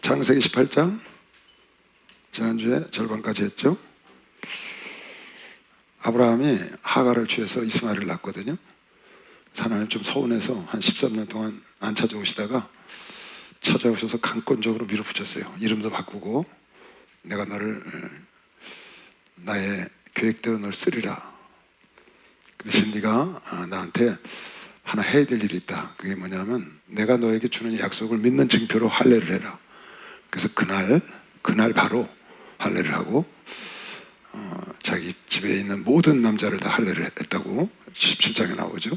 창세기 18장 지난주에 절반까지 했죠. 아브라함이 하갈을 취해서 이스마엘을 낳았거든요. 하나님 좀 서운해서 한 13년 동안 안 찾아오시다가 찾아오셔서 강권적으로 밀어붙였어요. 이름도 바꾸고 내가 너를 나의 계획대로 널 쓰리라. 그 대신 네가 나한테 하나 해야 될 일이 있다. 그게 뭐냐면 내가 너에게 주는 약속을 믿는 증표로 할례를 해라. 그래서 그날 바로 할례를 하고 자기 집에 있는 모든 남자를 다 할례를 했다고 17장에 나오죠.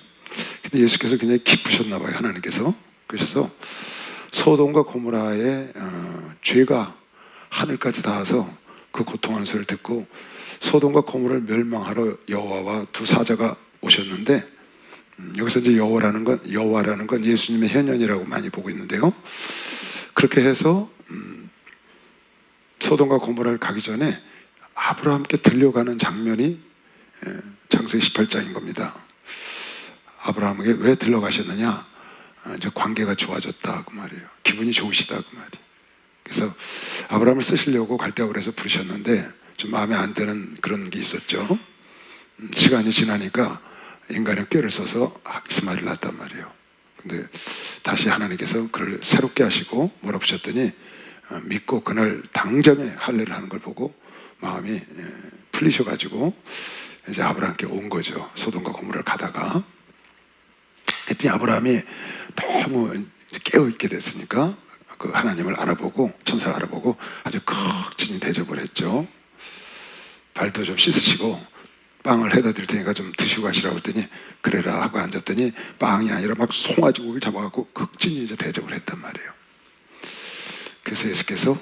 근데 예수께서 굉장히 기쁘셨나 봐요. 하나님께서. 그래서 소돔과 고모라의 죄가 하늘까지 닿아서 그 고통하는 소리를 듣고 소돔과 고모라를 멸망하러 여호와와 두 사자가 오셨는데, 여기서 이제 여호와라는 건 예수님의 현현이라고 많이 보고 있는데요. 그렇게 해서 소돔과 고모라를 가기 전에 아브라함께 들려가는 장면이 창세기 18장인 겁니다. 아브라함에게 왜 들려가셨느냐? 이제 관계가 좋아졌다 그 말이에요. 기분이 좋으시다 그 말이에요. 그래서 아브라함을 쓰시려고 갈대아우르에서 그래서 부르셨는데 좀 마음에 안 드는 그런 게 있었죠. 시간이 지나니까 인간의 꾀를 써서 이스마엘을 낳았단 말이에요. 근데 다시 하나님께서 그를 새롭게 하시고 몰아붙였더니 믿고 그날 당장에 할례를 하는 걸 보고 마음이 풀리셔가지고 이제 아브라함께 온 거죠. 소돔과 고모라를 가다가 그랬더니 아브라함이 너무 깨어있게 됐으니까 그 하나님을 알아보고 천사를 알아보고 아주 극진히 대접을 했죠. 발도 좀 씻으시고 빵을 해다 드릴 테니까 좀 드시고 가시라고 했더니 그래라 하고 앉았더니 빵이 아니라 막 송아지 고기를 잡아갖고 극진히 이제 대접을 했단 말이에요. 그래서 예수께서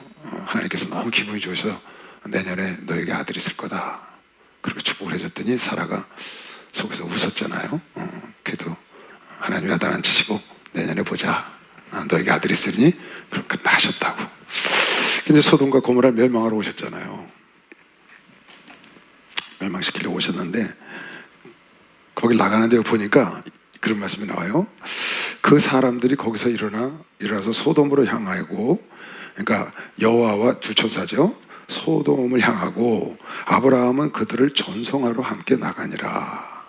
하나님께서 너무 기분이 좋으셔서 내년에 너에게 아들이 있을 거다 그렇게 축복을 해줬더니 사라가 속에서 웃었잖아요. 그래도 하나님이 야단 안 치시고 내년에 보자, 너에게 아들이 있으니 그렇게 하셨다고. 이제 소돔과 고모라를 멸망하러 오셨잖아요. 멸망시키려고 오셨는데 거기 나가는데 보니까 그런 말씀이 나와요. 그 사람들이 거기서 일어나서 소돔으로 향하고, 그러니까 여호와와 두 천사죠. 소돔을 향하고 아브라함은 그들을 전송하러 함께 나가니라.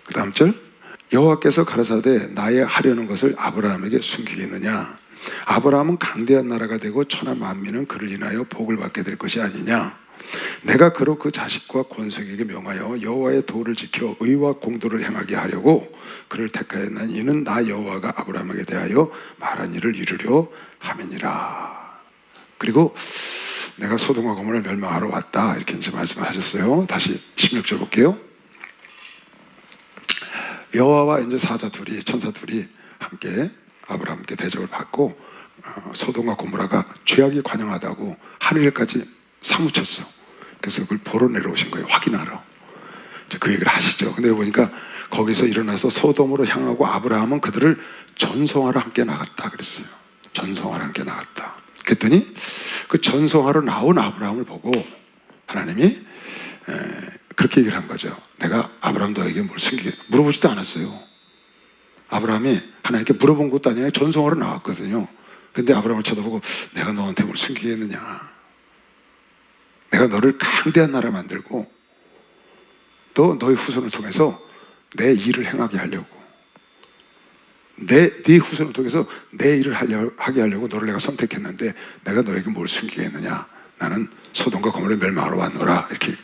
그 다음 절, 여호와께서 가라사대 나의 하려는 것을 아브라함에게 숨기겠느냐? 아브라함은 강대한 나라가 되고 천하 만민은 그를 인하여 복을 받게 될 것이 아니냐? 내가 그로 그 자식과 권속에게 명하여 여호와의 도를 지켜 의와 공도를 행하게 하려고 그를 택하였나니 이는 나 여호와가 아브라함에게 대하여 말한 일을 이루려 함이니라. 그리고 내가 소돔과 고모라를 멸망하러 왔다 이렇게 이제 말씀을 하셨어요. 다시 16절 볼게요. 여호와와 이제 천사 둘이 함께 아브라함께 대접을 받고 소돔과 고모라가 죄악이 관영하다고 하늘에까지 사무쳤어. 그래서 그걸 보러 내려오신 거예요. 확인하러. 그 얘기를 하시죠. 근데 보니까 거기서 일어나서 소돔으로 향하고 아브라함은 그들을 전송하러 함께 나갔다 그랬어요. 전송하러 함께 나갔다. 그랬더니 그 전송하러 나온 아브라함을 보고 하나님이 그렇게 얘기를 한 거죠. 내가 아브라함 너에게 뭘 숨기게 물어보지도 않았어요. 아브라함이 하나님께 물어본 것도 아니에요. 전송하러 나왔거든요. 근데 아브라함을 쳐다보고 내가 너한테 뭘 숨기겠느냐? 내가 너를 강대한 나라 만들고 또 너의 후손을 통해서 내 일을 행하게 하려고, 네 후손을 통해서 내 일을 하게 하려고 너를 내가 선택했는데 내가 너에게 뭘 숨기겠느냐? 나는 소돔과 고모라를 멸망하러 왔노라 이렇게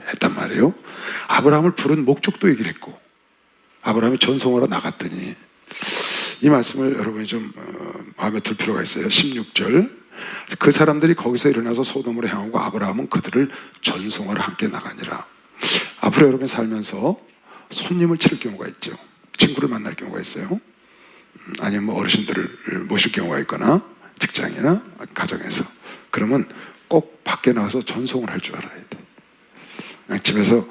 했단 말이에요. 아브라함을 부른 목적도 얘기를 했고 아브라함이 전송하러 나갔더니 이 말씀을 여러분이 좀 마음에 둘 필요가 있어요. 16절, 그 사람들이 거기서 일어나서 소돔으로 향하고 아브라함은 그들을 전송하러 함께 나가니라. 앞으로 여러분 살면서 손님을 치를 경우가 있죠. 친구를 만날 경우가 있어요. 아니면 뭐 어르신들을 모실 경우가 있거나 직장이나 가정에서. 그러면 꼭 밖에 나가서 전송을 할 줄 알아야 돼. 그냥 집에서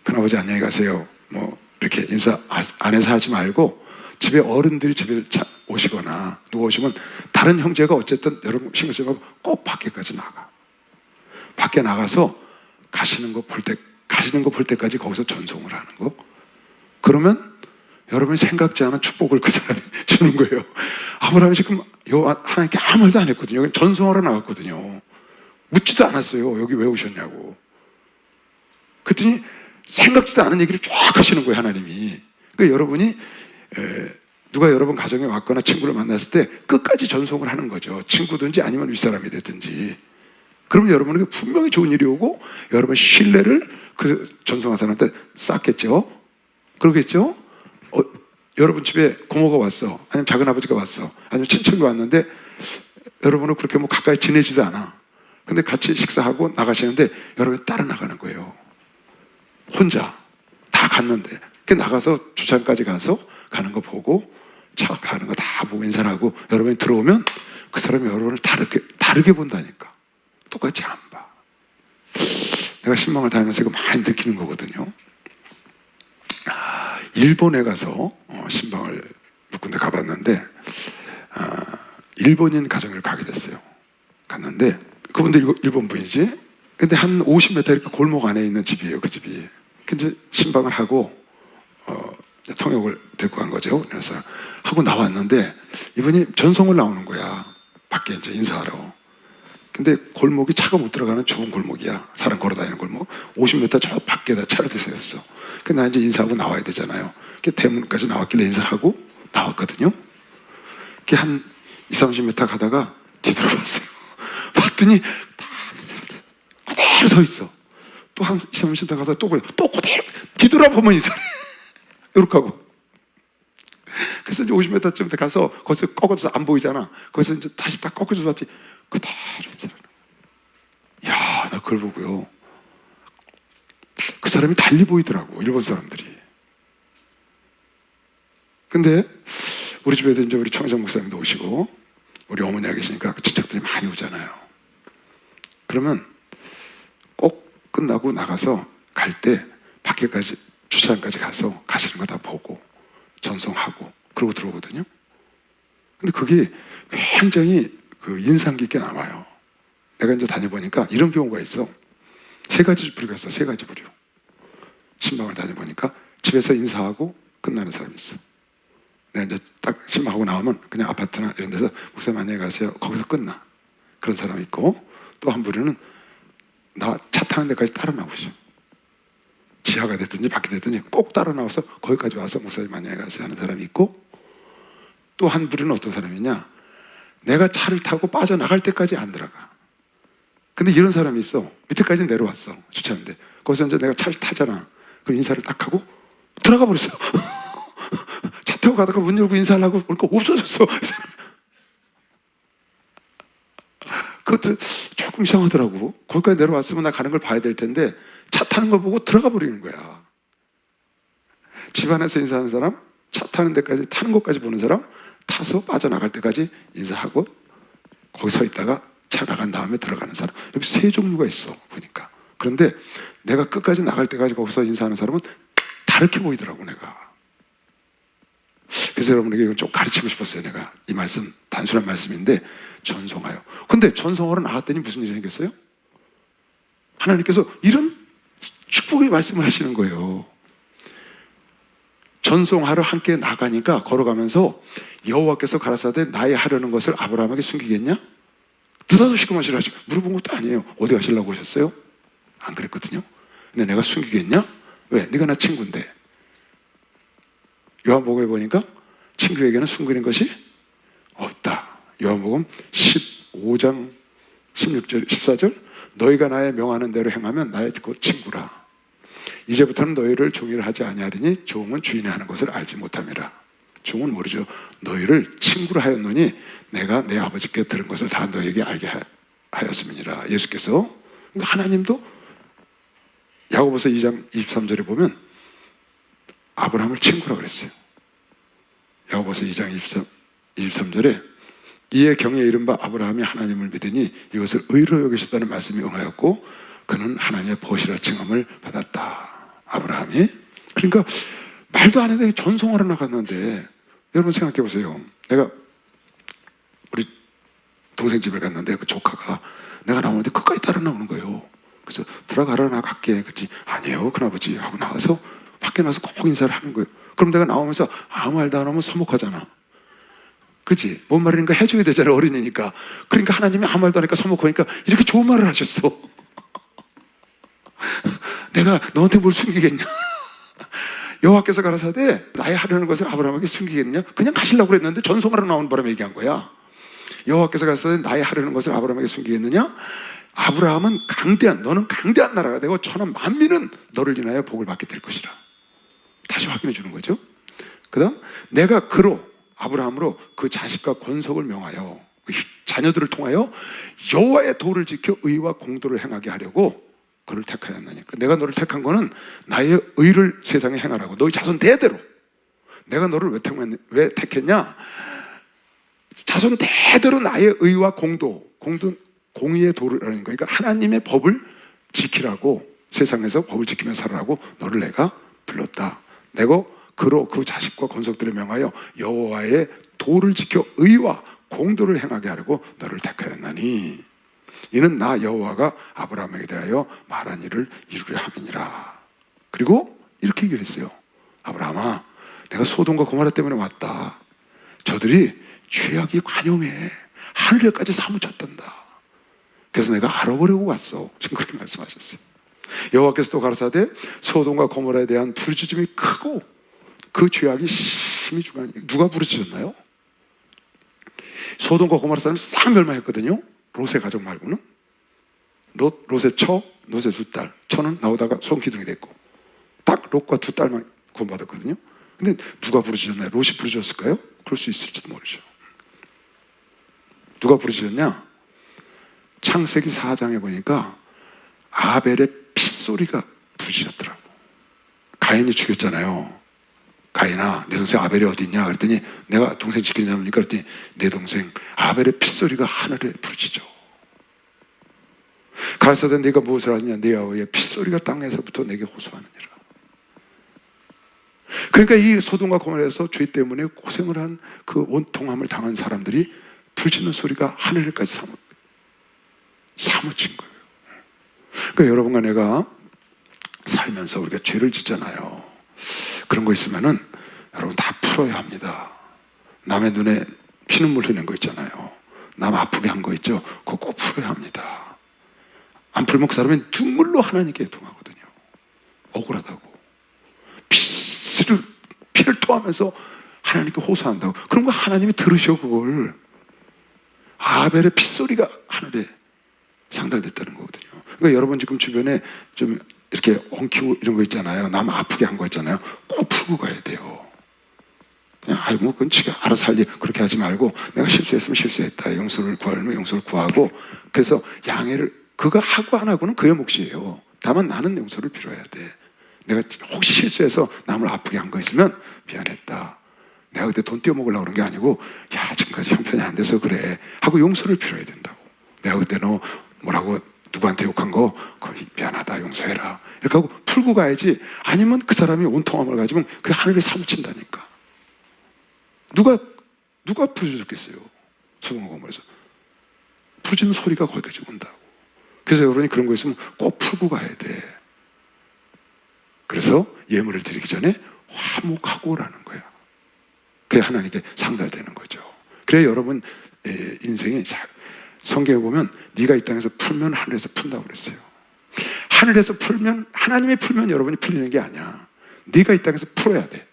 큰아버지 안녕히 가세요 뭐 이렇게 인사 안에서 하지 말고 집에 어른들이 집에 오시거나 누가 오시면 다른 형제가 어쨌든 여러분 신경 쓰지 말고 꼭 밖에까지 나가. 밖에 나가서 가시는 거 볼 때까지 거기서 전송을 하는 거. 그러면 여러분이 생각지 않은 축복을 그 사람이 주는 거예요. 아브라함이 지금 하나님께 아무 말도 안 했거든요. 여기 전송하러 나갔거든요. 묻지도 않았어요. 여기 왜 오셨냐고. 그랬더니 생각지도 않은 얘기를 쫙 하시는 거예요, 하나님이. 그러니까 여러분이 누가 여러분 가정에 왔거나 친구를 만났을 때 끝까지 전송을 하는 거죠. 친구든지 아니면 윗사람이 되든지. 그러면 여러분에게 분명히 좋은 일이 오고 여러분 신뢰를 그 전송한 사람한테 쌓겠죠. 그러겠죠. 여러분 집에 고모가 왔어, 아니면 작은아버지가 왔어, 아니면 친척이 왔는데 여러분은 그렇게 뭐 가까이 지내지도 않아. 근데 같이 식사하고 나가시는데 여러분이 따라 나가는 거예요. 혼자 다 갔는데 나가서 주차장까지 가서 가는 거 보고 차 가는 거 다 보고 인사를 하고 여러분이 들어오면 그 사람이 여러분을 다르게 본다니까. 똑같이 안 봐. 내가 신방을 다니면서 이거 많이 느끼는 거거든요. 일본에 가서 신방을 몇 군데 가봤는데 일본인 가정을 가게 됐어요. 갔는데 그분들 일본 분이지. 근데 한 50m 이렇게 골목 안에 있는 집이에요. 그 집이. 근데 신방을 하고 통역을 데리고 간 거죠. 그래서 하고 나왔는데 이분이 전송을 나오는 거야. 밖에 이제 인사하러. 근데 골목이 차가 못 들어가는 좁은 골목이야. 사람 걸어다니는 골목. 50m 저 밖에다 차를 대세웠어. 근데 나 이제 인사하고 나와야 되잖아요. 대문까지 나왔길래 인사를 하고 나왔거든요. 한 20-30m 가다가 뒤돌아봤어요. 봤더니 다 그대로 서 있어. 또 한 20-30m 가서 또 그대로 뒤돌아보면 인사를 해. 이렇게 하고. 그래서 이제 50m쯤 가서 거기서 꺾어져서 안 보이잖아. 거기서 이제 다시 딱 꺾어져서 봤더니 그대로 있잖아. 야, 나 그걸 보고요. 그 사람이 달리 보이더라고, 일본 사람들이. 근데 우리 집에도 이제 우리 청정 목사님도 오시고 우리 어머니가 계시니까 그 친척들이 많이 오잖아요. 그러면 꼭 끝나고 나가서 갈 때 밖에까지 주차장까지 가서 가시는 거 다 보고 전송하고 그러고 들어오거든요. 근데 그게 굉장히 그 인상 깊게 남아요. 내가 이제 다녀보니까 이런 경우가 있어. 3가지 부류가 있어. 3가지 부류. 신방을 다녀보니까 집에서 인사하고 끝나는 사람이 있어. 내가 이제 딱 신방하고 나오면 그냥 아파트나 이런 데서 목사님 안녕히 가세요. 거기서 끝나. 그런 사람이 있고, 또 한 부류는 나 차 타는 데까지 따라 나오셔. 지하가 됐든지 밖에 됐든지 꼭 따라 나와서 거기까지 와서 목사님 안녕히 가세요 하는 사람이 있고, 또 한 부류는 어떤 사람이냐, 내가 차를 타고 빠져나갈 때까지 안 들어가. 근데 이런 사람이 있어. 밑에까지 내려왔어, 주차하는데. 거기서 이제 내가 차를 타잖아. 그럼 인사를 딱 하고 들어가 버렸어. 차 타고 가다가 문 열고 인사하려고 그러니까 없어졌어. 그것도 조금 이상하더라고. 거기까지 내려왔으면 나 가는 걸 봐야 될 텐데 차 타는 걸 보고 들어가 버리는 거야. 집 안에서 인사하는 사람, 차 타는 데까지, 타는 것까지 보는 사람, 타서 빠져나갈 때까지 인사하고 거기 서 있다가 차 나간 다음에 들어가는 사람. 이렇게 3종류가 있어, 보니까. 그런데 내가 끝까지 나갈 때까지 거기서 인사하는 사람은 다르게 보이더라고, 내가. 그래서 여러분에게 이건 좀 가르치고 싶었어요. 내가 이 말씀, 단순한 말씀인데 전송하여. 근데 전송하러 나갔더니 무슨 일이 생겼어요? 하나님께서 이런 축복의 말씀을 하시는 거예요. 전송하러 함께 나가니까 걸어가면서 여호와께서 가라사대 나의 하려는 것을 아브라함에게 숨기겠냐? 느닷없이 말씀을 하시고 물어본 것도 아니에요. 어디 가시려고 하셨어요? 안 그랬거든요. 근데 내가 숨기겠냐? 왜? 네가 나 친구인데. 요한복음에 보니까 친구에게는 숨기는 것이 없다. 요한복음 15장 16절 14절 너희가 나의 명하는 대로 행하면 나의 곧 친구라. 이제부터는 너희를 종이라 하지 아니하리니 종은 주인이 하는 것을 알지 못함이라. 종은 모르죠. 너희를 친구로 하였노니 내가 내 아버지께 들은 것을 다 너희에게 알게 하였음이니라. 예수께서, 그러니까 하나님도 야고보서 2장 23절에 보면 아브라함을 친구라고 그랬어요. 야고보서 2장 23절에 이에 경에 이른 바 아브라함이 하나님을 믿으니 이것을 의로 여기셨다는 말씀이 응하였고 그는 하나님의 벗이라 칭함을 받았다. 아브라함이. 그러니까 말도 안 해도 전송하러 나갔는데, 여러분 생각해 보세요. 내가 우리 동생 집에 갔는데 그 조카가 내가 나오는데 끝까지 따라 나오는 거예요. 그래서 들어가라, 나 갈게. 그랬지. 아니에요 큰아버지 하고 나와서 밖에 나와서 꼭 인사를 하는 거예요. 그럼 내가 나오면서 아무 말도 안 하면 서먹하잖아. 그치? 뭔 말인가 해줘야 되잖아, 어린이니까. 그러니까 하나님이 아무 말도 안 하니까 서먹하니까 이렇게 좋은 말을 하셨어. 내가 너한테 뭘 숨기겠냐? 여호와께서 가라사대 나의 하려는 것을 아브라함에게 숨기겠느냐? 그냥 가시려고 그랬는데 전송하러 나온 바람에 얘기한 거야. 여호와께서 가라사대 나의 하려는 것을 아브라함에게 숨기겠느냐? 아브라함은 너는 강대한 나라가 되고 천한 만민은 너를 인하여 복을 받게 될 것이라. 다시 확인해 주는 거죠. 그 다음 내가 아브라함으로 그 자식과 권속을 명하여 그 자녀들을 통하여 여호와의 도를 지켜 의와 공도를 행하게 하려고 그를 택하였나니까. 내가 너를 택한 거는 나의 의를 세상에 행하라고. 너희 자손 대대로. 내가 너를 왜 택했냐? 자손 대대로 나의 의와 공도는 공의의 도라는 거예요. 그러니까 하나님의 법을 지키라고, 세상에서 법을 지키며 살아라고 너를 내가 불렀다. 내가 그 자식과 권속들을 명하여 여호와의 도를 지켜 의와 공도를 행하게 하려고 너를 택하였나니 이는 나 여호와가 아브라함에게 대하여 말한 일을 이루려 함이니라. 그리고 이렇게 얘기를 했어요. 아브라함아, 내가 소돔과 고모라 때문에 왔다. 저들이 죄악이 관용해 하늘에까지 사무쳤단다. 그래서 내가 알아보려고 왔어. 지금 그렇게 말씀하셨어요. 여호와께서 또 가라사대 소돔과 고모라에 대한 부르짖음이 크고 그 죄악이 심히 중하니. 누가 부르짖었나요? 소돔과 고모라 사람 싹 멸망했거든요. 롯의 가족 말고는. 롯의 롯의 두 딸. 처는 나오다가 손기둥이 됐고 딱 롯과 두 딸만 구원받았거든요. 근데 누가 부르짖었나요? 롯이 부르짖었을까요? 그럴 수 있을지도 모르죠. 누가 부르짖었냐? 창세기 4장에 보니까 아벨의 핏소리가 부르짖었더라고. 가인이 죽였잖아요. 가인아, 내 동생 아벨이 어디 있냐? 그랬더니 내가 동생 지키냐니까 그랬더니 내 동생 아벨의 핏소리가 하늘에 부르짖어. 가라사대 네가 무엇을 하느냐? 내 아우의 핏소리가 땅에서부터 내게 호소하느니라. 그러니까 이 소돔과 고모라에서 죄 때문에 고생을 한 그 원통함을 당한 사람들이 부르짖는 소리가 하늘에까지 사무친 거예요. 그러니까 여러분과 내가 살면서 우리가 죄를 짓잖아요. 그런 거 있으면은 여러분 다 풀어야 합니다. 남의 눈에 피눈물 흘리는 거 있잖아요. 남 아프게 한 거 있죠. 그거 꼭 풀어야 합니다. 안 풀면 그 사람은 눈물로 하나님께 통하거든요. 억울하다고. 피를 토하면서 하나님께 호소한다고. 그런 거 하나님이 들으셔 그걸. 아벨의 핏소리가 하늘에 상달됐다는 거거든요. 그러니까 여러분 지금 주변에 좀 이렇게 엉키고 이런 거 있잖아요. 남 아프게 한 거 있잖아요. 꼭 풀고 가야 돼요. 그냥 뭐 그건 지가 알아서 할 일 그렇게 하지 말고 내가 실수했으면 실수했다. 용서를 구하려면 용서를 구하고 그래서 양해를 그거 하고 안 하고는 그의 몫이에요. 다만 나는 용서를 빌어야 돼. 내가 혹시 실수해서 남을 아프게 한 거 있으면 미안했다. 내가 그때 돈 떼어먹으려고 그런 게 아니고 야 지금까지 형편이 안 돼서 그래 하고 용서를 빌어야 된다고. 내가 그때 너 뭐라고 누구한테 욕한 거 거의 미안하다 용서해라 이렇게 하고 풀고 가야지. 아니면 그 사람이 온통함을 가지면 그게 하늘에 사무친다니까. 누가 부르짖었겠어요? 소돔과 고모라에서 부르짖는 소리가 거기까지 온다고. 그래서 여러분이 그런 거 있으면 꼭 풀고 가야 돼. 그래서 예물을 드리기 전에 화목하고라는 거야. 그래 하나님께 상달되는 거죠. 그래 여러분 인생이 성경에 보면 네가 이 땅에서 풀면 하늘에서 푼다고 그랬어요. 하늘에서 풀면 하나님이 풀면 여러분이 풀리는 게 아니야. 네가 이 땅에서 풀어야 돼.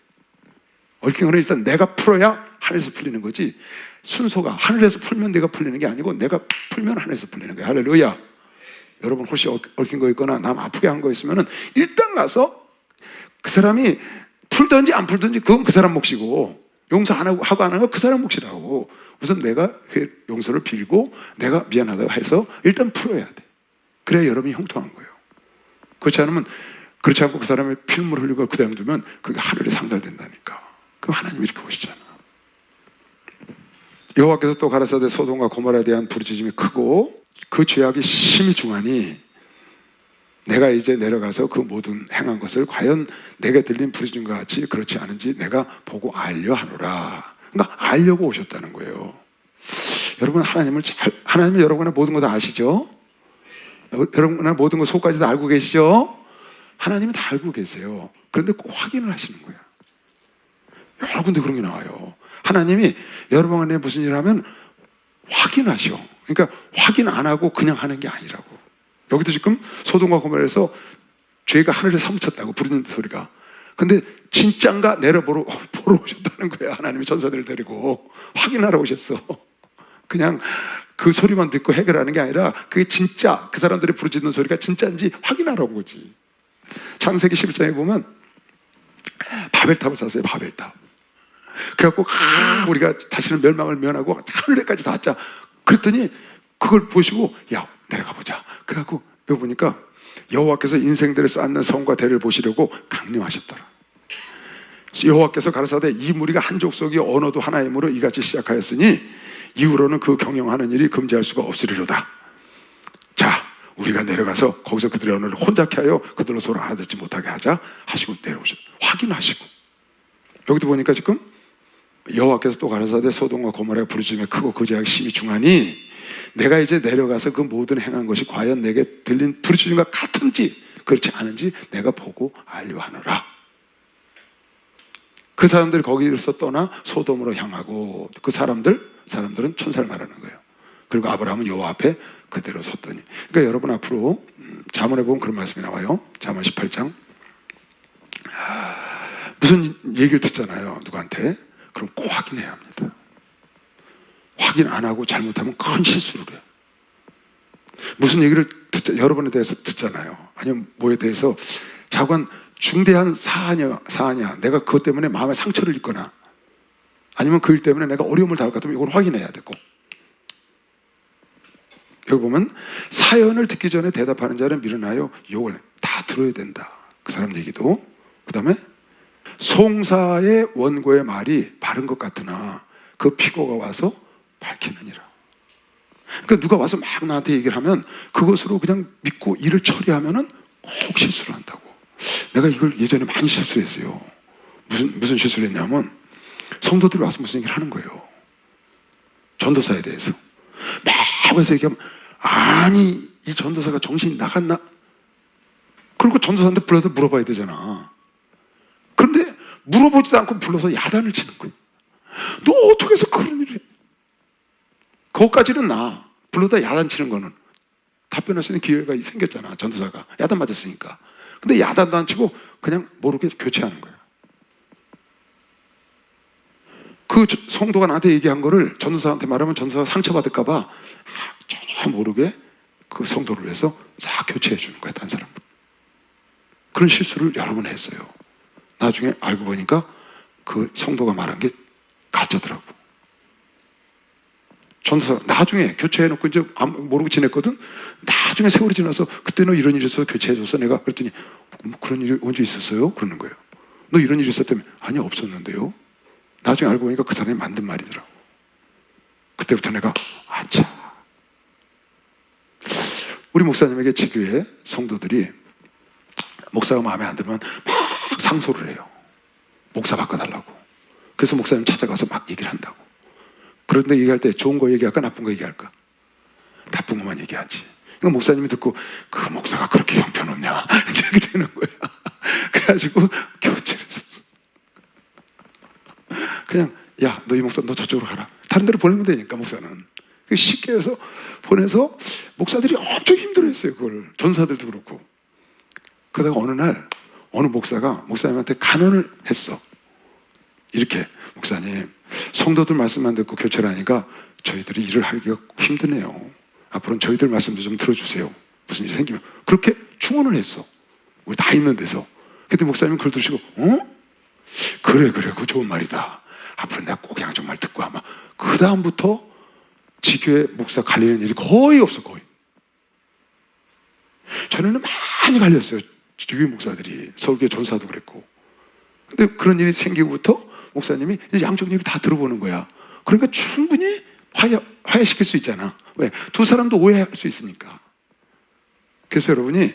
얽힌 거는 일단 내가 풀어야 하늘에서 풀리는 거지. 순서가 하늘에서 풀면 내가 풀리는 게 아니고 내가 풀면 하늘에서 풀리는 거야. 할렐루야. 여러분 혹시 얽힌 거 있거나 남 아프게 한 거 있으면은 일단 가서 그 사람이 풀든지 안 풀든지 그건 그 사람 몫이고 용서 안 하고 안 하고 그 사람 몫이라고. 우선 내가 용서를 빌고 내가 미안하다고 해서 일단 풀어야 돼. 그래야 여러분이 형통한 거예요. 그렇지 않고 그 사람의 피눈물 흘리고 그대로 두면 그게 하늘에 상달된다니까. 그럼 하나님이 이렇게 보시잖아. 여호와께서 또 가라사대 소돔과 고모라에 대한 부르짖음이 크고 그 죄악이 심히 중하니 내가 이제 내려가서 그 모든 행한 것을 과연 내게 들린 부르짖음과 같이 그렇지 않은지 내가 보고 알려 하노라. 그러니까 알려고 오셨다는 거예요. 여러분 하나님은 여러분의 모든 거 다 아시죠? 여러분의 모든 거 속까지 다 알고 계시죠? 하나님은 다 알고 계세요. 그런데 꼭 확인을 하시는 거야. 여러 군데 그런 게 나와요. 하나님이 여러분 안에 무슨 일을 하면 확인하셔. 그러니까 확인 안 하고 그냥 하는 게 아니라고. 여기도 지금 소돔과 고모라에서 죄가 하늘에 사무쳤다고 부르는 소리가. 근데 진짠가 내려보러 오셨다는 거예요. 하나님이 전사들을 데리고 확인하러 오셨어. 그냥 그 소리만 듣고 해결하는 게 아니라 그게 진짜 그 사람들이 부르짖는 소리가 진짜인지 확인하러 온 거지. 창세기 11장에 보면 바벨탑을 샀어요. 바벨탑. 그래갖고 우리가 다시는 멸망을 면하고 하늘에까지 닿자. 그랬더니 그걸 보시고 야 내려가 보자. 그래갖고 여기 보니까 여호와께서 인생들을 쌓는 성과 대를 보시려고 강림하셨더라. 여호와께서 가라사대 이 무리가 한 족속이 언어도 하나이므로 이같이 시작하였으니 이후로는 그 경영하는 일이 금지할 수가 없으리로다. 자 우리가 내려가서 거기서 그들의 언어를 혼잡케 하여 그들로 서로 알아듣지 못하게 하자 하시고 내려오셨. 확인하시고 여기도 보니까 지금 여호와께서 또 가라사대 소돔과 고모라가 부르짖으며 크고 그 죄악이 심히 중하니 내가 이제 내려가서 그 모든 행한 것이 과연 내게 들린 부르짖음과 같은지 그렇지 않은지 내가 보고 알려하노라. 그 사람들이 거기서 떠나 소돔으로 향하고 그 사람들은 천사를 말하는 거예요. 그리고 아브라함은 여호와 앞에 그대로 섰더니. 그러니까 여러분 앞으로 잠언에 보면 그런 말씀이 나와요. 잠언 18장 무슨 얘기를 듣잖아요. 누구한테. 그럼 꼭 확인해야 합니다. 확인 안 하고 잘못하면 큰 실수를 해요. 무슨 얘기를 여러 번에 대해서 듣잖아요. 아니면 뭐에 대해서 자관 중대한 사안이야. 내가 그것 때문에 마음에 상처를 입거나 아니면 그 일 때문에 내가 어려움을 당할 것 같으면 이걸 확인해야 되고. 여기 보면 사연을 듣기 전에 대답하는 자는 미련하여 욕을 다 들어야 된다. 그 사람 얘기도. 그 다음에 송사의 원고의 말이 바른 것 같으나 그 피고가 와서 밝히느니라. 그러니까 누가 와서 막 나한테 얘기를 하면 그것으로 그냥 믿고 일을 처리하면은 꼭 실수를 한다고. 내가 이걸 예전에 많이 실수를 했어요. 무슨 실수를 했냐면 성도들이 와서 무슨 얘기를 하는 거예요. 전도사에 대해서. 막 와서 얘기하면 아니 이 전도사가 정신이 나갔나? 그리고 전도사한테 불러서 물어봐야 되잖아. 그런데 물어보지도 않고 불러서 야단을 치는 거예요. 너 어떻게 해서 그런 일을 해? 그것까지는 나. 불러다 야단 치는 거는 답변할 수 있는 기회가 생겼잖아. 전도사가 야단 맞았으니까. 근데 야단도 안 치고 그냥 모르게 교체하는 거예요. 그 성도가 나한테 얘기한 거를 전도사한테 말하면 전도사가 상처받을까 봐 전혀 모르게 그 성도를 위해서 싹 교체해 주는 거야. 딴 사람. 그런 실수를 여러 번 했어요. 나중에 알고 보니까 그 성도가 말한 게 가짜더라고. 전도사가 나중에 교체해놓고 이제 모르고 지냈거든. 나중에 세월이 지나서 그때 너 이런 일이 있어서 교체해줬어. 내가 그랬더니 뭐 그런 일이 언제 있었어요? 그러는 거예요. 너 이런 일이 있었다며? 아니 없었는데요. 나중에 알고 보니까 그 사람이 만든 말이더라고. 그때부터 내가 아차. 우리 목사님에게 지교회 성도들이 목사가 마음에 안 들면 막 상소를 해요. 목사 바꿔달라고. 그래서 목사님 찾아가서 막 얘기를 한다고. 그런데 얘기할 때 좋은 거 얘기할까 나쁜 거 얘기할까? 나쁜 것만 얘기하지. 그러니까 목사님이 듣고 그 목사가 그렇게 형편없냐 이렇게 되는 거야. 그래가지고 교체를 했어. 그냥 야 너 이 목사 너 저쪽으로 가라. 다른 데로 보내면 되니까 목사는. 쉽게 해서 보내서 목사들이 엄청 힘들어했어요. 그걸 전사들도 그렇고. 그러다가 어느 날 어느 목사가 목사님한테 간언을 했어. 이렇게 목사님 성도들 말씀만 듣고 교체를 하니까 저희들이 일을 하기가 힘드네요. 앞으로는 저희들 말씀도 좀 들어주세요. 무슨 일이 생기면. 그렇게 충원을 했어. 우리 다 있는 데서. 그때 목사님은 그걸 들으시고 그래 그거 좋은 말이다. 앞으로 내가 꼭 양쪽말 듣고 아마 그 다음부터 지교회 목사 갈리는 일이 거의 없어. 거의. 전에는 많이 갈렸어요. 지교회 목사들이. 서울교회 전사도 그랬고. 근데 그런 일이 생기고부터 목사님이 이제 양쪽 얘기 다 들어보는 거야. 그러니까 충분히 화해시킬 수 있잖아. 왜? 두 사람도 오해할 수 있으니까. 그래서 여러분이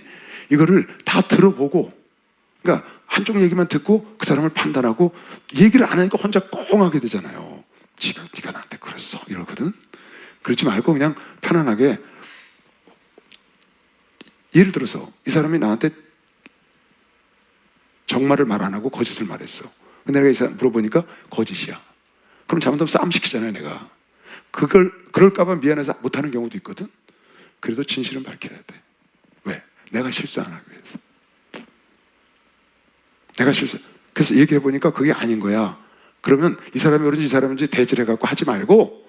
이거를 다 들어보고, 그러니까 한쪽 얘기만 듣고 그 사람을 판단하고 얘기를 안 하니까 혼자 꽁하게 되잖아요. 네가 나한테 그랬어 이러거든. 그러지 말고 그냥 편안하게. 예를 들어서 이 사람이 나한테 정말을 말 안 하고 거짓을 말했어. 근데 내가 이 사람 물어보니까 거짓이야. 그럼 잘못하면 싸움 시키잖아요, 내가. 그럴까봐 미안해서 못하는 경우도 있거든. 그래도 진실은 밝혀야 돼. 왜? 내가 실수 안 하기 위해서. 내가 실수. 그래서 얘기해보니까 그게 아닌 거야. 그러면 이 사람이 그런지 이 사람인지 대질해갖고 하지 말고,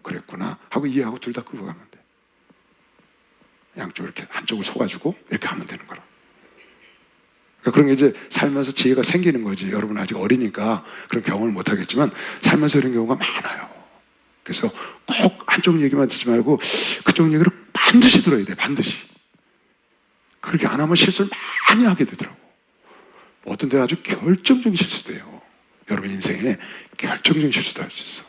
그랬구나 하고 이해하고 둘 다 끌고 가면 돼. 양쪽 이렇게 한쪽을 속아주고 이렇게 하면 되는 거라. 그러니까 그런 게 이제 살면서 지혜가 생기는 거지. 여러분 아직 어리니까 그런 경험을 못 하겠지만 살면서 이런 경우가 많아요. 그래서 꼭 한쪽 얘기만 듣지 말고 그쪽 얘기를 반드시 들어야 돼. 반드시. 그렇게 안 하면 실수를 많이 하게 되더라고. 어떤 데는 아주 결정적인 실수도 해요. 여러분 인생에 결정적인 실수도 할 수 있어.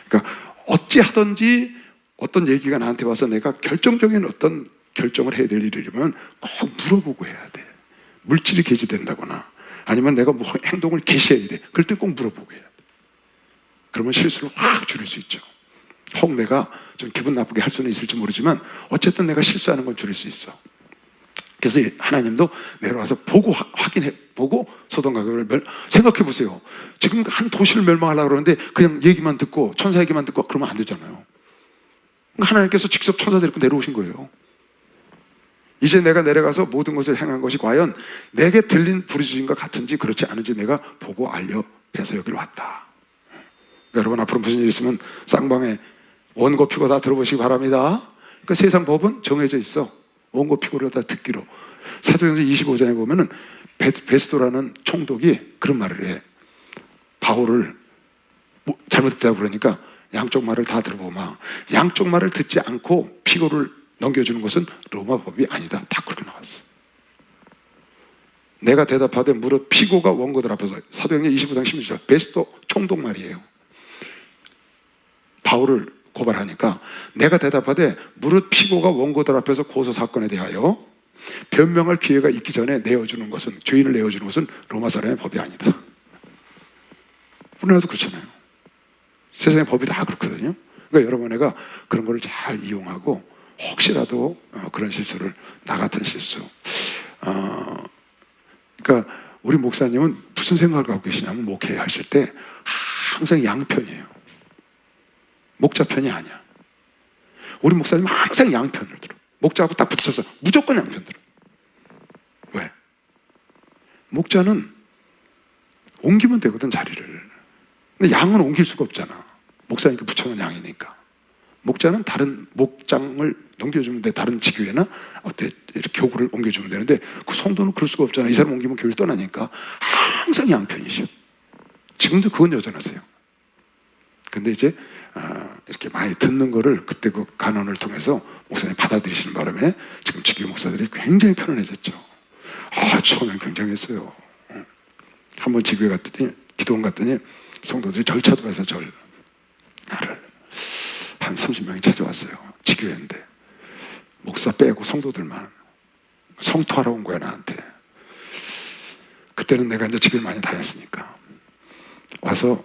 그러니까 어찌 하든지 어떤 얘기가 나한테 와서 내가 결정적인 어떤 결정을 해야 될 일이라면 꼭 물어보고 해야 돼. 물질이 개지된다거나 아니면 내가 뭐 행동을 개시해야 돼. 그럴 때 꼭 물어보고 해야 돼. 그러면 실수를 확 줄일 수 있죠. 혹 내가 좀 기분 나쁘게 할 수는 있을지 모르지만 어쨌든 내가 실수하는 건 줄일 수 있어. 그래서 하나님도 내려와서 보고 확인해 보고 소돔과 고모라를 생각해 보세요. 지금 한 도시를 멸망하려고 그러는데 그냥 얘기만 듣고 천사 얘기만 듣고 그러면 안 되잖아요. 하나님께서 직접 천사 데리고 내려오신 거예요. 이제 내가 내려가서 모든 것을 행한 것이 과연 내게 들린 부르짖음과 같은지 그렇지 않은지 내가 보고 알려 해서 여기로 왔다. 여러분 앞으로 무슨 일 있으면 쌍방에 원고 피고 다 들어보시기 바랍니다. 그러니까 세상 법은 정해져 있어. 원고 피고를 다 듣기로. 사도행전 25장에 보면은 베스도라는 총독이 그런 말을 해. 바울을 잘못했다고 그러니까 양쪽 말을 다 들어보마. 양쪽 말을 듣지 않고 피고를 넘겨주는 것은 로마 법이 아니다. 다 그렇게 나왔어. 내가 대답하되 무릇 피고가 원고들 앞에서 사도행전 25장 16절 베스도 총독 말이에요. 바울을 고발하니까 내가 대답하되 무릇 피고가 원고들 앞에서 고소 사건에 대하여 변명할 기회가 있기 전에 내어주는 것은 죄인을 내어주는 것은 로마 사람의 법이 아니다. 우리나라도 그렇잖아요. 세상의 법이 다 그렇거든요. 그러니까 여러분 내가 그런 걸 잘 이용하고 혹시라도 그런 실수를 나 같은 실수 그러니까 우리 목사님은 무슨 생각을 갖고 계시냐면 목회 하실 때 항상 양편이에요. 목자 편이 아니야. 우리 목사님은 항상 양편을 들어. 목자하고 딱 붙여서 무조건 양편 들어. 왜? 목자는 옮기면 되거든 자리를. 근데 양은 옮길 수가 없잖아. 목사님께 붙여놓은 양이니까. 목자는 다른 목장을 넘겨주면 돼. 다른 지교회나 어때 이렇게 교구를 옮겨주면 되는데 그 성도는 그럴 수가 없잖아. 이 사람 옮기면 교회를 떠나니까 항상 양편이셔. 지금도 그건 여전하세요. 근데 이제 이렇게 많이 듣는 거를 그때 그 간언을 통해서 목사님 받아들이시는 바람에 지금 지교회 목사들이 굉장히 편안해졌죠. 처음엔 굉장했어요. 한번 지교회 갔더니 기도원 갔더니 성도들이 절차도 해서 나를 한 30명이 찾아왔어요. 지교회인데 목사 빼고 성도들만 성토하러 온 거야 나한테. 그때는 내가 이제 지교를 많이 다녔으니까 와서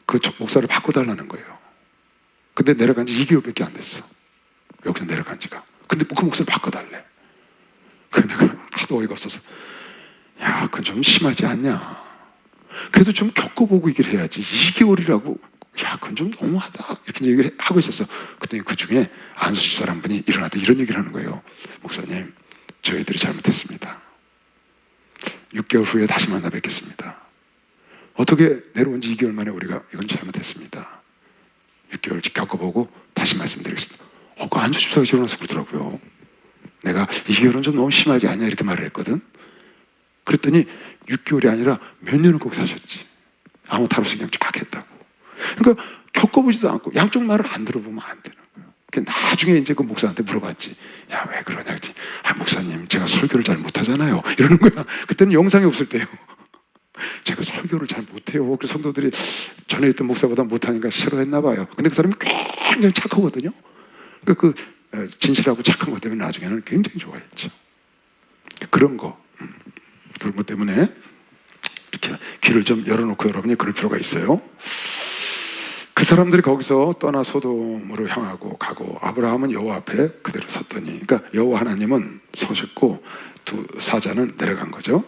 그 목사를 바꿔달라는 거예요. 근데 내려간 지 2개월밖에 안 됐어. 여기서 내려간 지가. 근데 그 목사를 바꿔달래. 그래 내가 하도 어이가 없어서 야 그건 좀 심하지 않냐. 그래도 좀 겪어보고 얘기를 해야지. 2개월이라고 야 그건 좀 너무하다 이렇게 얘기를 하고 있었어. 그랬더니 그 중에 안수 집사람 분이 일어나다 이런 얘기를 하는 거예요. 목사님 저희들이 잘못했습니다. 6개월 후에 다시 만나 뵙겠습니다. 어떻게 내려온 지 2개월 만에 우리가 이건 잘못했습니다. 6개월 겪어보고 다시 말씀드리겠습니다. 그 안수 집사가 일어나서 그러더라고요. 내가 2개월은 좀 너무 심하지 않냐 이렇게 말을 했거든. 그랬더니 6개월이 아니라 몇 년을 꼭 사셨지. 아무 탈 없이 그냥 쫙 했다고. 그러니까 겪어보지도 않고 양쪽 말을 안 들어보면 안 되는 거예요. 나중에 이제 그 목사한테 물어봤지. 야, 왜 그러냐 했지. 목사님, 제가 설교를 잘 못하잖아요. 이러는 거야. 그때는 영상이 없을 때요. 제가 설교를 잘 못해요. 그래서 성도들이 전에 있던 목사보다 못하니까 싫어했나 봐요. 근데 그 사람이 굉장히 착하거든요. 그러니까 그 진실하고 착한 것 때문에 나중에는 굉장히 좋아했죠. 그런 것 때문에 이렇게 귀를 좀 열어놓고 여러분이 그럴 필요가 있어요. 그 사람들이 거기서 떠나 소돔으로 향하고 가고 아브라함은 여호와 앞에 그대로 섰더니, 그러니까 여호와 하나님은 서셨고 두 사자는 내려간 거죠.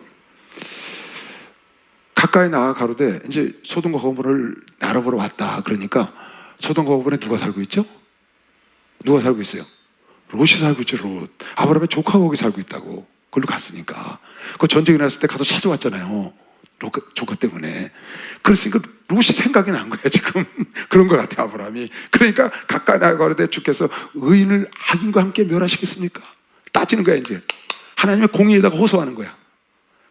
각 가까이 나아 가로되 이제 소돔과 고모라를 알아보러 왔다. 그러니까 소돔과 고모라에 누가 살고 있죠? 누가 살고 있어요? 롯이 살고 있죠. 롯. 아브라함의 조카가 거기 살고 있다고. 그걸로 갔으니까. 그 전쟁이 났을 때 가서 찾아왔잖아요. 조카 때문에. 그랬으니까 롯이 생각이 난 거야 지금. 그런 것 같아 아브라함이. 그러니까 가까이 나아 가로되 주께서 의인을 악인과 함께 멸하시겠습니까? 따지는 거야 이제. 하나님의 공의에다가 호소하는 거야.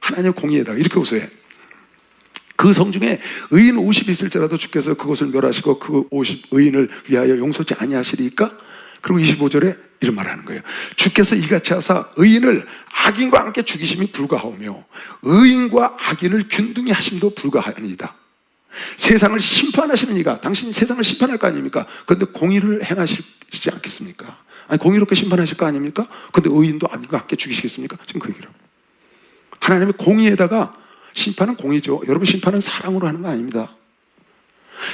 하나님의 공의에다가 이렇게 호소해. 그 성중에 의인 50이 있을지라도 주께서 그것을 멸하시고 그 50 의인을 위하여 용서치 아니하시리까? 그리고 25절에 이런 말을 하는 거예요. 주께서 이같이 하사 의인을 악인과 함께 죽이심이 불가하오며 의인과 악인을 균등히 하심도 불가하니이다. 세상을 심판하시는 이가, 당신이 세상을 심판할 거 아닙니까? 그런데 공의를 행하시지 않겠습니까? 아니 공의롭게 심판하실 거 아닙니까? 그런데 의인도 악인과 함께 죽이시겠습니까? 지금 그 얘기를. 하나님의 공의에다가 심판은 공의죠. 여러분 심판은 사랑으로 하는 거 아닙니다.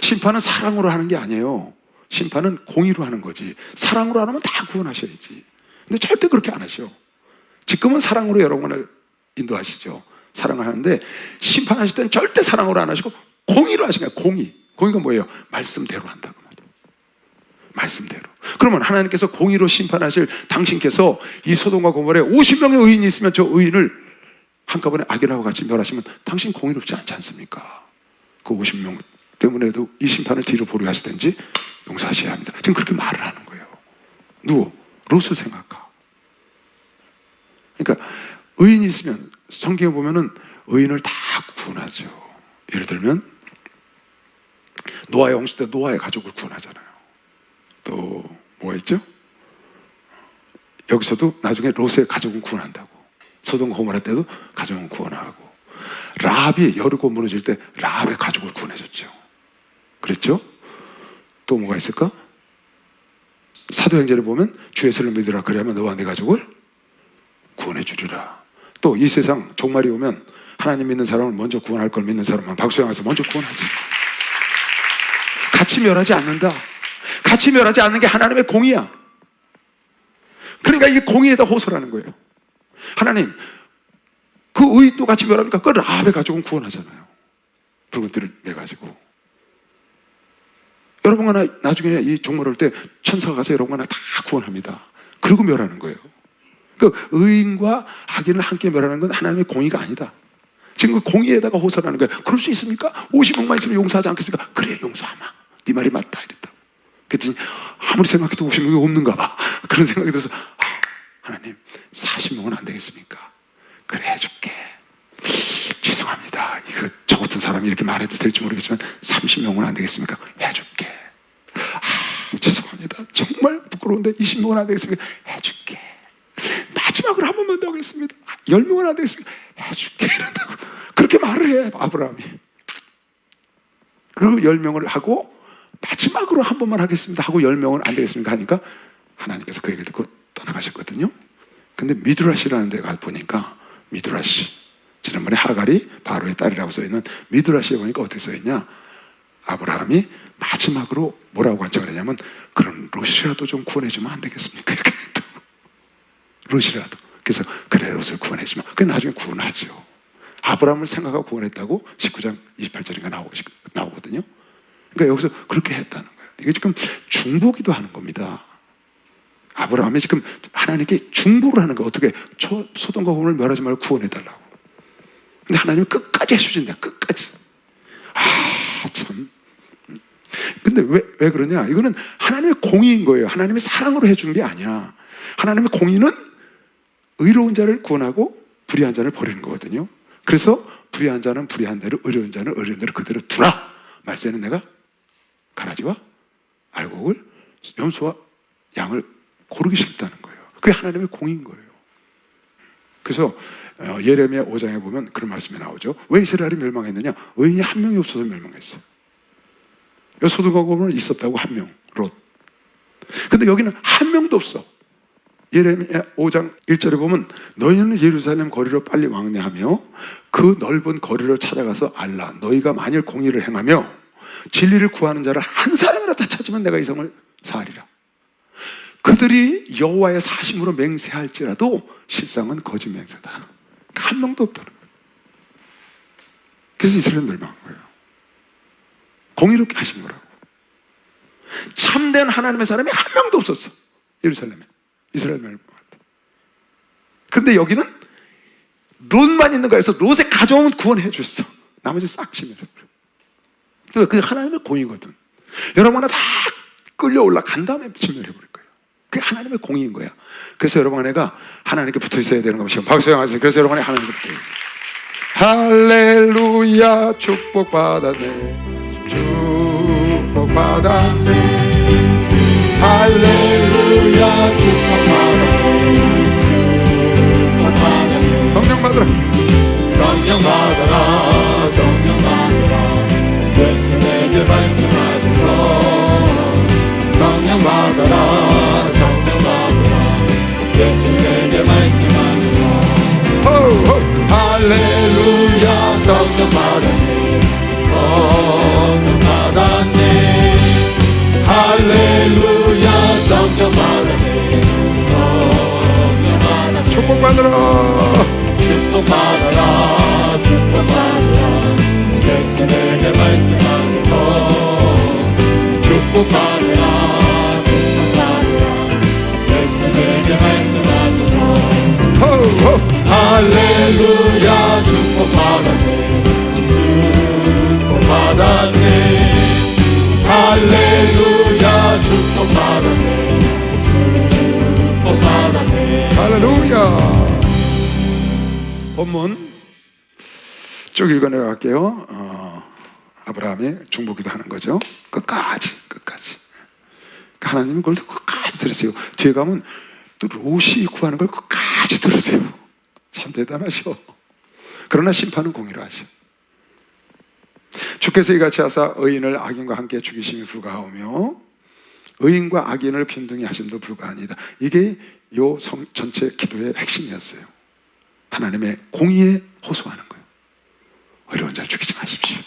심판은 사랑으로 하는 게 아니에요. 심판은 공의로 하는 거지. 사랑으로 하면 다 구원하셔야지. 근데 절대 그렇게 안 하셔. 지금은 사랑으로 여러분을 인도하시죠. 사랑을 하는데 심판하실 때는 절대 사랑으로 안 하시고 공의로 하신 거예요. 공의. 공의가 뭐예요? 말씀대로 한다고 말이에요. 말씀대로. 그러면 하나님께서 공의로 심판하실 당신께서 이 소돔과 고모라에 50명의 의인이 있으면 저 의인을 한꺼번에 악인하고 같이 멸하시면 당신 공의롭지 않지 않습니까? 그 50명 때문에도 이 심판을 뒤로 보려 하시든지 용서하셔야 합니다. 지금 그렇게 말을 하는 거예요. 누구? 롯을 생각하. 그러니까 의인이 있으면 성경에 보면은 의인을 다 구원하죠. 예를 들면 노아의 홍수 때 노아의 가족을 구원하잖아요. 또 뭐가 있죠? 여기서도 나중에 롯의 가족은 구원한다고. 소돔과 고모라 때도 가족은 구원하고, 라합이 여리고 무너질 때 라합의 가족을 구원해줬죠. 그랬죠? 또 뭐가 있을까? 사도행전에 보면 주 예수를 믿으라 그리하면 너와 내 가족을 구원해 주리라. 또 이 세상 종말이 오면 하나님 믿는 사람을 먼저 구원할 걸 믿는 사람만 박수영해서 먼저 구원하지. 같이 멸하지 않는다. 같이 멸하지 않는 게 하나님의 공의야. 그러니까 이게 공의에다 호소라는 거예요. 하나님 그 의인도 같이 멸하니까 그 라합의 가족은 구원하잖아요. 붉은 띠를 매가지고. 여러분과 나중에 이 종말 올 때 천사가 가서 여러분과 다 구원합니다. 그리고 멸하는 거예요. 그 의인과 악인을 함께 멸하는 건 하나님의 공의가 아니다. 지금 그 공의에다가 호소하는 거예요. 그럴 수 있습니까? 50명만 있으면 용서하지 않겠습니까? 그래 용서하마. 네 말이 맞다 이랬다. 그랬더니 아무리 생각해도 50명이 없는가 봐. 그런 생각이 들어서 하나님 40명은 안 되겠습니까? 그래 해줄게. 죄송합니다. 이거 저 같은 사람이 이렇게 말해도 될지 모르겠지만 30명은 안 되겠습니까? 해줄게. 죄송합니다. 정말 부끄러운데 20명은 안 되겠습니까? 해줄게. 마지막으로 한 번만 더 하겠습니다. 10명은 안 되겠습니까? 해줄게. 이런다고. 그렇게 말을 해 아브라함이. 그리고 10명을 하고 마지막으로 한 번만 하겠습니다 하고 10명은 안 되겠습니까? 하니까 하나님께서 그 얘기를 듣고 떠나가셨거든요. 근데 미드라시라는 데가 보니까 미드라시, 지난번에 하갈이 바로의 딸이라고 써있는 미드라시에 보니까 어떻게 써있냐, 아브라함이 마지막으로 뭐라고 관청을 했냐면 그럼 롯이라도 좀 구원해주면 안 되겠습니까? 이렇게 했다고. 롯이라도. 그래서 그래 롯을 구원해주면 그래 나중에 구원하죠. 아브라함을 생각하고 구원했다고 19장 28절인가 나오거든요. 그러니까 여기서 그렇게 했다는 거예요. 이게 지금 중보기도 하는 겁니다. 아브라함이 지금 하나님께 중보를 하는 거예요. 어떻게? 소돔과 고모라를 멸하지 말고 구원해달라고. 근데 하나님은 끝까지 해주신다. 끝까지. 참. 근데 왜 그러냐? 이거는 하나님의 공의인 거예요. 하나님의 사랑으로 해준 게 아니야. 하나님의 공의는 의로운 자를 구원하고 불의한 자를 버리는 거거든요. 그래서 불의한 자는 불의한 대로, 의로운 자는 의로운 대로 그대로 두라. 말세는 내가 가라지와 알곡을, 염소와 양을 고르기 싫다는 거예요. 그게 하나님의 공의인 거예요. 그래서 예레미야 5장에 보면 그런 말씀이 나오죠. 왜 이스라엘이 멸망했느냐? 의인이 한 명이 없어서 멸망했어요. 소돔과 고모라는 있었다고 한 명, 롯. 근데 여기는 한 명도 없어. 예레미야 5장 1절에 보면 너희는 예루살렘 거리로 빨리 왕래하며 그 넓은 거리로 찾아가서 알라. 너희가 만일 공의를 행하며 진리를 구하는 자를 한 사람이라도 찾으면 내가 이 성을 사하리라. 그들이 여호와의 사심으로 맹세할지라도 실상은 거짓 맹세다. 한 명도 없다는 거예요. 그래서 이스라엘 멸망한 거예요. 공의롭게 하신 거라고. 참된 하나님의 사람이 한 명도 없었어, 예루살렘에. 이스라엘 멸망할 때. 그런데 여기는 롯만 있는 거에서 롯의 가정은 구원해 줬어. 나머지 싹 침해해버려. 그게 하나님의 공의거든. 여러분 하나 다 끌려올라 간 다음에 침멸해버릴 거예요. 그게 하나님의 공의인 거야. 그래서 여러분 안에가 하나님께 붙어 있어야 되는 겁니다. 박수 영하세요. 그래서 여러분 안에 하나님께 붙어 있어요. 할렐루야, 축복받았네, 축복받았네. 할렐루야, 축복받았네, 축복받았네. 성령 받으라, 성령 받아라, 성령 받아라. 예수 내게 말씀하셔서 성령 받아라, 성령 받아라. 예수 내게 말씀하셔서 할렐루야, 성령 받았네, 성령 받았네. 할렐루야, 성령 받았네, 성령 받았네. 축복받아라, 축복받아라, 축복받아라. 예수 내게 말씀하셔서 축복받으라, 축복받으라. 예수 내게 말씀하셔서 할렐루야, 축복받았네, 축복받았네. 할렐루야, 축복받았네, 축복받았네. 할렐루야. 본문 쭉 읽어내려갈게요. 아브라함이 중보기도 하는 거죠. 끝까지. 하나님이 그걸 끝까지 들으세요. 뒤에 가면 또 롯이 구하는 걸 끝까지 들으세요. 참 대단하셔. 그러나 심판은 공의로 하셔. 주께서 이같이 하사 의인을 악인과 함께 죽이심이 불가하오며 의인과 악인을 균등히 하심도 불가하니이다. 이게 요 성 전체 기도의 핵심이었어요. 하나님의 공의에 호소하는 거예요. 어려운 자를 죽이지 마십시오.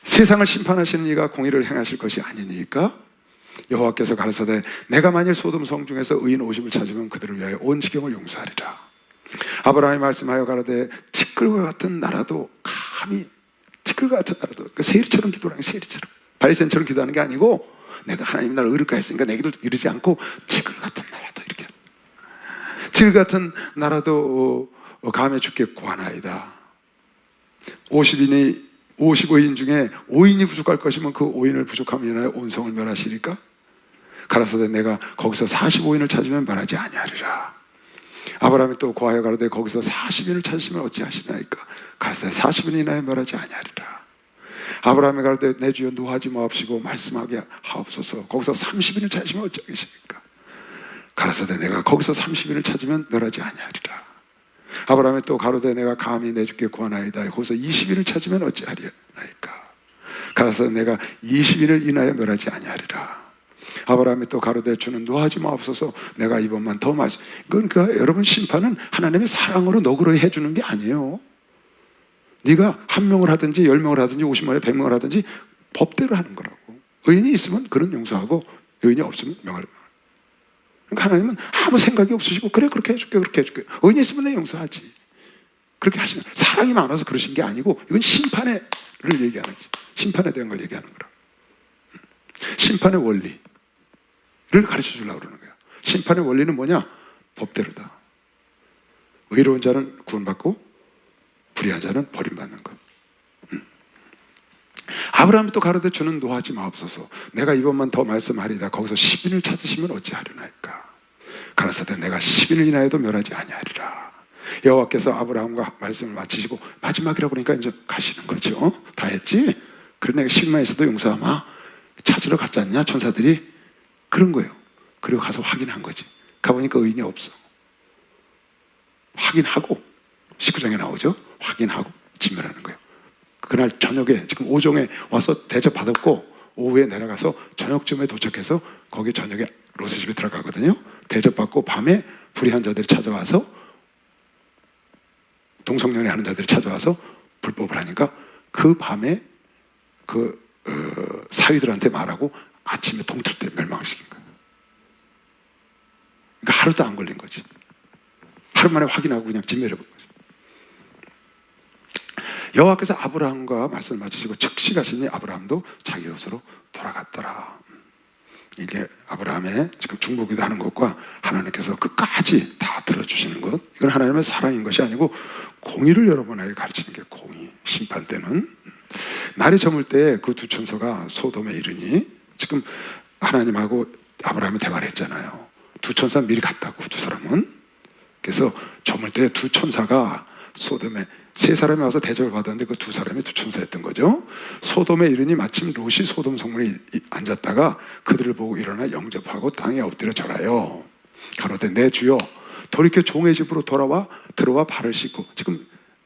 세상을 심판하시는 이가 공의를 행하실 것이 아니니까 여호와께서 가라사대 내가 만일 소돔 성 중에서 의인 50을 찾으면 그들을 위하여 온 지경을 용서하리라. 아브라함이 말씀하여 가라되 티끌과 같은 나라도 감히 티끌과 같은 나라도 그러니까 세리처럼 기도하는 게 세리처럼 바리새인처럼 기도하는 게 아니고 내가 하나님 나를 의롭게 했으니까 내게도 이러지 않고 티끌 같은 나라도 이렇게 티끌 같은 나라도 감히 주께 구하나이다. 55인 중에 5인이 부족할 것이면 그 5인을 부족함을 인하여 온 성을 멸하시리까? 가라사대 내가 거기서 45인을 찾으면 멸하지 아니하리라. 아브라함이 또 고하여 가라되 거기서 40인을 찾으시면 어찌하시나이까? 가라사대 40인을 인하여 멸하지 아니하리라. 아브라함이 가라되 내 주여 노하지 마옵시고 말씀하게 하옵소서. 거기서 30인을 찾으시면 어찌하시니까? 가라사대 내가 거기서 30인을 찾으면 멸하지 아니하리라. 아브라함이 또 가로되 내가 감히 내 주께 구하나이다. 거기서 20인을 찾으면 어찌하리나이까? 가라사대 내가 20인을 인하여 멸하지 아니하리라. 아브라함이 또 가로되 주는 노하지 마옵소서. 내가 이번만 더 말씀. 그러니까 여러분 심판은 하나님의 사랑으로 너그러이 해주는 게 아니에요. 네가 1명을 하든지 10명을 하든지 50명을 100명을 하든지 법대로 하는 거라고. 의인이 있으면 그는 용서하고 의인이 없으면 명하라. 그러니까 하나님은 아무 생각이 없으시고 그래 그렇게 해줄게 그렇게 해줄게. 의인이 있으면 내가 용서하지. 그렇게 하시면 사랑이 많아서 그러신 게 아니고 이건 심판을 얘기하는 거지. 심판에 대한 걸 얘기하는 거라. 심판의 원리를 가르쳐 주려고 그러는 거야. 심판의 원리는 뭐냐? 법대로다. 의로운 자는 구원받고 불의한 자는 버림받는 것. 아브라함이 또 가로되 주는 노하지 마옵소서. 내가 이번만 더 말씀하리다. 거기서 10인을 찾으시면 어찌하려나이까? 가라사대 내가 10인을 인하여도 멸하지 아니하리라. 여호와께서 아브라함과 말씀을 마치시고 마지막이라고 그러니까 이제 가시는 거죠. 다 했지? 그래 내가 10만 있어도 용서하마. 찾으러 갔지 않냐 천사들이? 그런 거예요. 그리고 가서 확인한 거지. 가보니까 의인이 없어. 확인하고 19장에 나오죠. 확인하고 진멸하는 거예요. 그날 저녁에 지금 오종에 와서 대접받았고 오후에 내려가서 저녁쯤에 도착해서 거기 저녁에 롯의 집에 들어가거든요. 대접받고 밤에 불의한 자들이 찾아와서 동성연애 하는 자들이 찾아와서 불법을 하니까 그 밤에 그 사위들한테 말하고 아침에 동틀 때 멸망시킨 거예요. 그러니까 하루도 안 걸린 거지. 하루 만에 확인하고 그냥 진멸해버린 거지. 여호와께서 아브라함과 말씀을 맞추시고 즉시 가시니 아브라함도 자기 곳으로 돌아갔더라. 이게 아브라함의 지금 중보기도 하는 것과 하나님께서 끝까지 다 들어주시는 것, 이건 하나님의 사랑인 것이 아니고 공의를 여러분에게 가르치는 게 공의. 심판 때는 날이 저물 때 그 두 천사가 소돔에 이르니, 지금 하나님하고 아브라함이 대화를 했잖아요. 두 천사 미리 갔다고, 두 사람은. 그래서 저물 때 두 천사가 소돔에, 세 사람이 와서 대접을 받았는데 그 두 사람이 두 천사였던 거죠. 소돔에 이르니 마침 롯이 소돔 성문에 앉았다가 그들을 보고 일어나 영접하고 땅에 엎드려 절하여 가로되 내 주여 돌이켜 종의 집으로 들어와 발을 씻고. 지금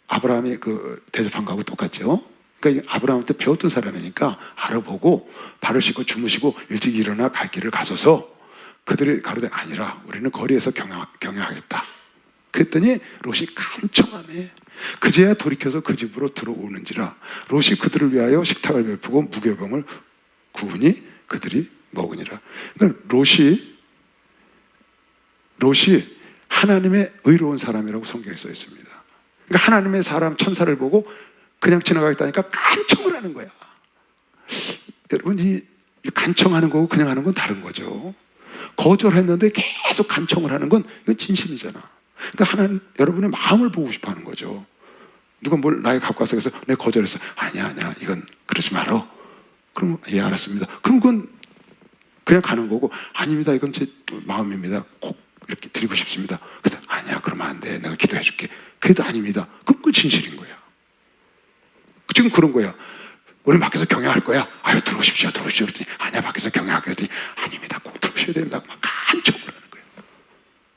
아브라함이 그 대접한 거하고 똑같죠. 그러니까 아브라함한테 배웠던 사람이니까 알아보고 발을 씻고 주무시고 일찍 일어나 갈 길을 가소서. 그들이 가로되 아니라 우리는 거리에서 경영하겠다. 그랬더니 롯이 간청하네. 그제야 돌이켜서 그 집으로 들어오는지라. 롯이 그들을 위하여 식탁을 베푸고 무교병을 구우니 그들이 먹으니라. 그러니까 롯이 하나님의 의로운 사람이라고 성경에 써 있습니다. 그러니까 하나님의 사람 천사를 보고 그냥 지나가겠다니까 간청을 하는 거야. 여러분, 이 간청하는 거고 그냥 하는 건 다른 거죠. 거절했는데 계속 간청을 하는 건 이건 진심이잖아. 그러니까 하나님, 여러분의 마음을 보고 싶어 하는 거죠. 누가 뭘 나에게 갖고 와서 그래서 내가 거절했어. 아니야, 이건 그러지 말어. 그럼 예, 알았습니다. 그럼 그건 그냥 가는 거고, 아닙니다, 이건 제 마음입니다. 꼭 이렇게 드리고 싶습니다. 그래서 아니야, 그러면 안 돼. 내가 기도해 줄게. 그래도 아닙니다. 그럼 그 진실인 거야. 지금 그런 거야. 우리 밖에서 경영할 거야. 아유, 들어오십시오. 그랬더니 아니야, 밖에서 경영하게. 그랬더니 아닙니다. 꼭 들어오셔야 됩니다. 막 간청을 하는 거야.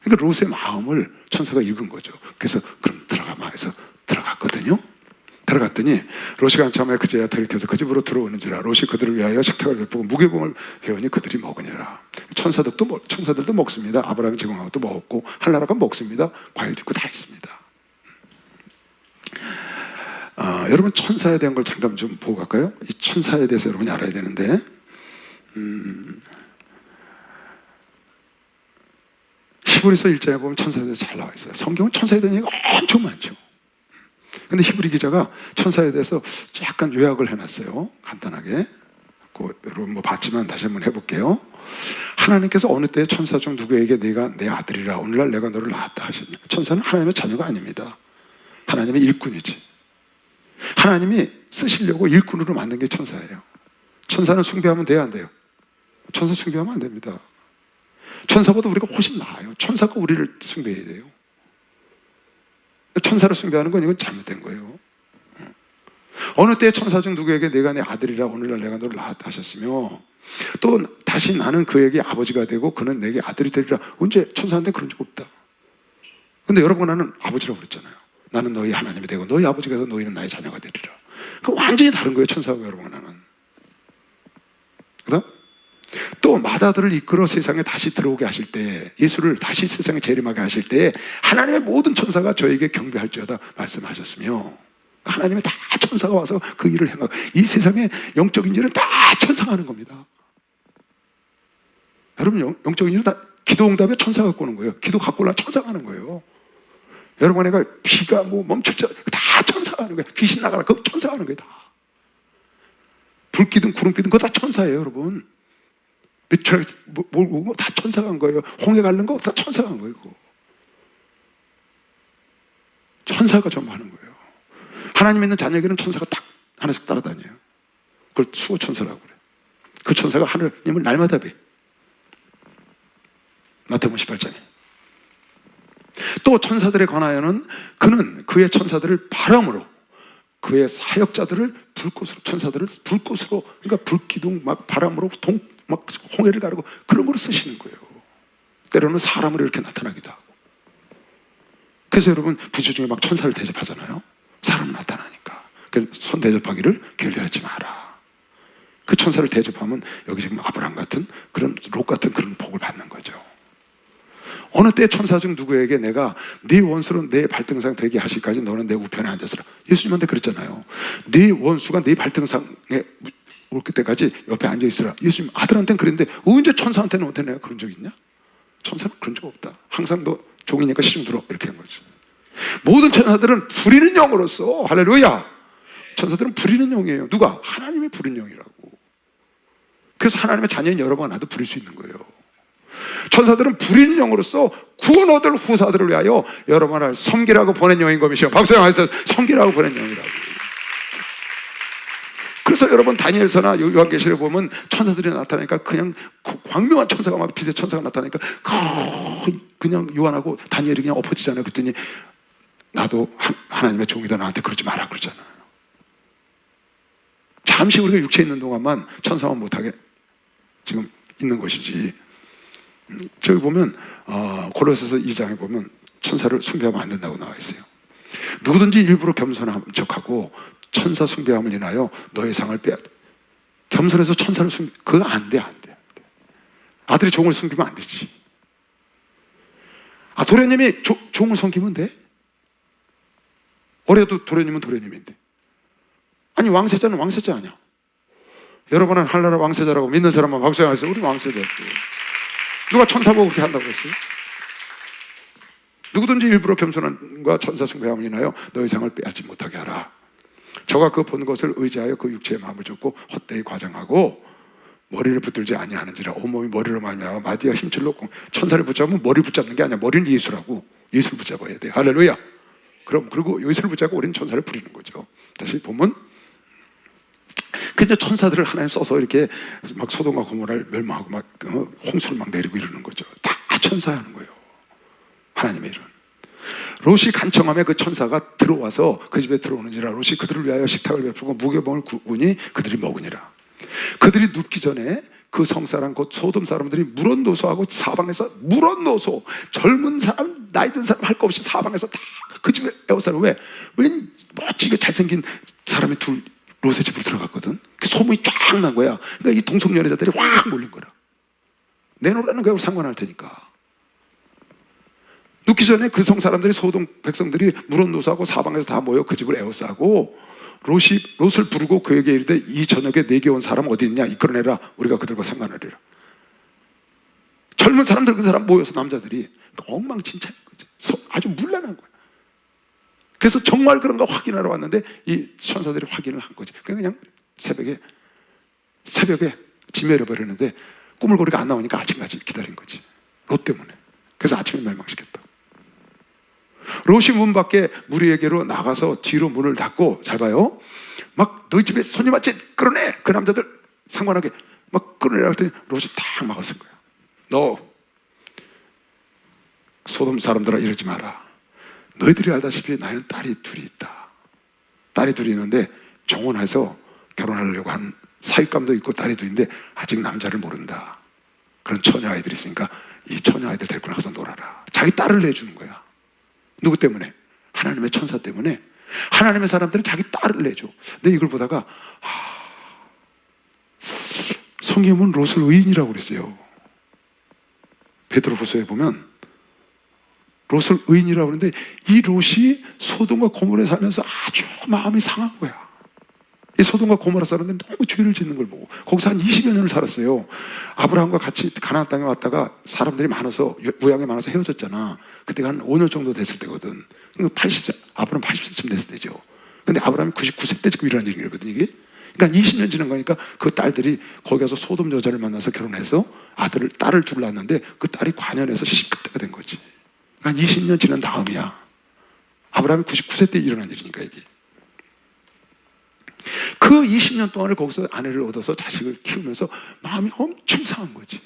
그러니까 롯의 마음을 천사가 읽은 거죠. 그래서 그럼 들어가마 해서 들어갔거든요. 들어갔더니 롯이 간청하여 그제야 들이켜서 그 집으로 들어오는지라. 롯이 그들을 위하여 식탁을 베푸고 무교병을 배우니 그들이 먹으니라. 천사들도 먹습니다. 아브라함이 제공한 것도 먹었고 한나라가 먹습니다. 과일도 있고 다 있습니다. 여러분, 천사에 대한 걸 잠깐 좀 보고 갈까요? 이 천사에 대해서 여러분이 알아야 되는데, 히브리서 1장에 보면 천사에 대해서 잘 나와 있어요. 성경은 천사에 대한 얘기가 엄청 많죠. 근데 히브리 기자가 천사에 대해서 약간 요약을 해놨어요. 간단하게. 여러분 뭐 봤지만 다시 한번 해볼게요. 하나님께서 어느 때에 천사 중 누구에게 내가 내 아들이라 오늘날 내가 너를 낳았다 하셨냐. 천사는 하나님의 자녀가 아닙니다. 하나님의 일꾼이지. 하나님이 쓰시려고 일꾼으로 만든 게 천사예요. 천사는 숭배하면 돼요, 안 돼요? 천사 숭배하면 안 됩니다. 천사보다 우리가 훨씬 나아요. 천사가 우리를 숭배해야 돼요. 천사를 숭배하는 건 이건 잘못된 거예요. 어느 때에 천사 중 누구에게 내가 내 아들이라 오늘날 내가 너를 낳았다 하셨으며, 또 다시 나는 그에게 아버지가 되고 그는 내게 아들이 되리라. 언제 천사한테 그런 적 없다. 근데 여러분, 나는 아버지라고 그랬잖아요. 나는 너희 하나님이 되고 너희 아버지가 되고 너희는 나의 자녀가 되리라. 그 완전히 다른 거예요, 천사하고 여러분. 나는. 그다음 또 마다들을 이끌어 세상에 다시 들어오게 하실 때, 예수를 다시 세상에 재림하게 하실 때 하나님의 모든 천사가 저에게 경배할지어다 말씀하셨으며, 하나님의 다 천사가 와서 그 일을 행하고, 이 세상의 영적인 일은 다 천사가 하는 겁니다. 여러분, 영적인 일은 다 기도 응답에 천사가 갖고 오는 거예요. 기도 갖고 오려면 천사가 하는 거예요. 여러분, 내가 비가 뭐 멈출지 다 천사가 하는 거예요. 귀신 나가라, 그거 천사가 하는 거예요. 다 불 끼든 구름 끼든 그거 다 천사예요, 여러분. 미트랄 몰고 다 천사가 한 거예요. 홍해 가는 거 다 천사가 한 거예요. 그거. 천사가 전부 하는 거예요. 하나님 있는 자녀에게는 천사가 딱 하나씩 따라다녀요. 그걸 수호천사라고 그래요. 그 천사가 하나님을 날마다 뵈. 마태복음 18장에. 또 천사들에 관하여는 그는 그의 천사들을 바람으로, 그의 사역자들을 불꽃으로, 천사들을 불꽃으로, 그러니까 불기둥 막 바람으로 막 홍해를 가르고 그런 걸 쓰시는 거예요. 때로는 사람으로 이렇게 나타나기도 하고. 그래서 여러분, 부주 중에 막 천사를 대접하잖아요. 사람 나타나니까. 손 대접하기를 게을리하지 마라. 그 천사를 대접하면 여기 지금 아브라함 같은 그런 롯 같은 그런 복을 받는 거죠. 어느 때 천사 중 누구에게 내가 네 원수로 내 발등상 되게 하실까지 너는 내 우편에 앉았으라. 예수님한테 그랬잖아요. 네 원수가 네 발등상에 올 때까지 옆에 앉아있으라. 예수님 아들한테는 그랬는데 언제 천사한테는 어떻게 내가 그런 적 있냐? 천사는 그런 적 없다. 항상 너 종이니까 시중 들어, 이렇게 한 거지. 모든 천사들은 부리는 영으로서, 할렐루야, 천사들은 부리는 영이에요. 누가? 하나님의 부른 영이라고. 그래서 하나님의 자녀인 여러분과 나도 부릴 수 있는 거예요. 천사들은 부리는 영으로서 구원 얻을 후사들을 위하여 여러분을 섬기라고 보낸 영인 것이요. 박수 영화에서 섬기라고 보낸 영이라고. 그래서 여러분 다니엘서나 요한계시를 보면 천사들이 나타나니까 그냥 광명한 천사가 막 빛의 천사가 나타나니까 그냥 요한하고 다니엘이 그냥 엎어지잖아요. 그랬더니 나도 하나님의 종이다, 나한테 그러지 마라 그러잖아요. 잠시 우리가 육체에 있는 동안만 천사만 못하게 지금 있는 것이지. 저기 보면 고로새서 2장에 보면 천사를 숭배하면 안 된다고 나와 있어요. 누구든지 일부러 겸손한 척하고 천사 숭배함을 인하여 너의 상을 빼앗. 겸손해서 천사를 숭배, 그거 안 돼. 아들이 종을 숨기면 안 되지. 도련님이 종을 섬기면 돼? 어려도 도련님은 도련님인데. 아니 왕세자는 왕세자 아니야. 여러분은 한나라 왕세자라고 믿는 사람만 박수해서 우리 왕세자였고. 누가 천사 보고 그렇게 한다고 했어요? 누구든지 일부러 겸손함과 천사 숭배함을 인하여 너의 상을 빼앗지 못하게 하라. 저가 그 본 것을 의지하여 그 육체의 마음을 쫓고 헛되이 과장하고 머리를 붙들지 아니하는지라. 온몸이 머리로 말미암아 마디와 힘줄로 천사를 붙잡으면 머리를 붙잡는 게 아니야. 머리는 예수라고. 예수를 붙잡아야 돼. 할렐루야. 그리고 예수를 붙잡고 우리는 천사를 부리는 거죠. 다시 보면 그냥 천사들을 하나님 써서 이렇게 막 소돔과 고모라를 멸망하고 막 홍수를 막 내리고 이러는 거죠. 다 천사하는 거예요. 하나님의 일은. 롯이 간청함에 그 천사가 들어와서 그 집에 들어오는지라. 롯이 그들을 위하여 식탁을 베풀고 무교병을 구우니 그들이 먹으니라. 그들이 눕기 전에 그 성사람 곧 소돔 사람들이 물원노소하고 사방에서 물원노소, 젊은 사람 나이 든 사람 할 거 없이 사방에서 다 그 집에 에워싸는. 왜 멋지게 잘생긴 사람이 둘 롯의 집으로 들어갔거든. 그 소문이 쫙 난 거야. 그러니까 이 동성연애자들이 확 몰린 거라. 내놓으라는 거야. 우리 상관할 테니까. 눕기 전에 그 성 사람들이, 소동 백성들이 물원노소하고 사방에서 다 모여 그 집을 에워싸고 롯을 부르고 그에게 이르되 이 저녁에 내게 온 사람 어디 있느냐 이끌어내라. 우리가 그들과 상관하리라. 젊은 사람들 그 사람 모여서 남자들이 엉망진창인 거지. 아주 문란한 거야. 그래서 정말 그런가 확인하러 왔는데 이 천사들이 확인을 한 거지. 그냥 새벽에 지멸해버리는데 꾸물거리가 안 나오니까 아침까지 기다린 거지. 롯 때문에. 그래서 아침에 멸망시켰다. 롯이 문 밖에 무리에게로 나가서 뒤로 문을 닫고, 잘 봐요, 막 너희 집에 손님 왔지? 끌어내! 그 남자들 상관하게 막 끌어내라 했더니 롯이 딱 막았을 거야. 너 소돔 사람들아 이러지 마라. 너희들이 알다시피 나는 딸이 둘이 있다. 딸이 둘이 있는데 정혼해서 결혼하려고 한 사육감도 있고 딸이 둘인데 아직 남자를 모른다. 그런 처녀 아이들이 있으니까 이 처녀 아이들 데리고 나가서 놀아라. 자기 딸을 내주는 거야. 누구 때문에? 하나님의 천사 때문에. 하나님의 사람들은 자기 딸을 내줘. 근데 이걸 보다가 성경은 롯을 의인이라고 그랬어요. 베드로후서에 보면 롯을 의인이라고 그러는데 이 롯이 소돔과 고모라에 살면서 아주 마음이 상한 거야. 이 소돔과 고모라 사람들은 너무 죄를 짓는 걸 보고 거기서 한 20여 년을 살았어요. 아브라함과 같이 가나안 땅에 왔다가 사람들이 많아서, 우양이 많아서 헤어졌잖아. 그때가 한 5년 정도 됐을 때거든. 아브라함 80세쯤 됐을 때죠. 근데 아브라함이 99세 때 지금 일어난 일이거든 이게. 그러니까 20년 지난 거니까 그 딸들이 거기 가서 소돔 여자를 만나서 결혼해서 딸을 둘 낳았는데 그 딸이 관연해서 시집가가 된 거지. 그러니까 20년 지난 다음이야. 아브라함이 99세 때 일어난 일이니까 이게. 그 20년 동안을 거기서 아내를 얻어서 자식을 키우면서 마음이 엄청 상한 거지.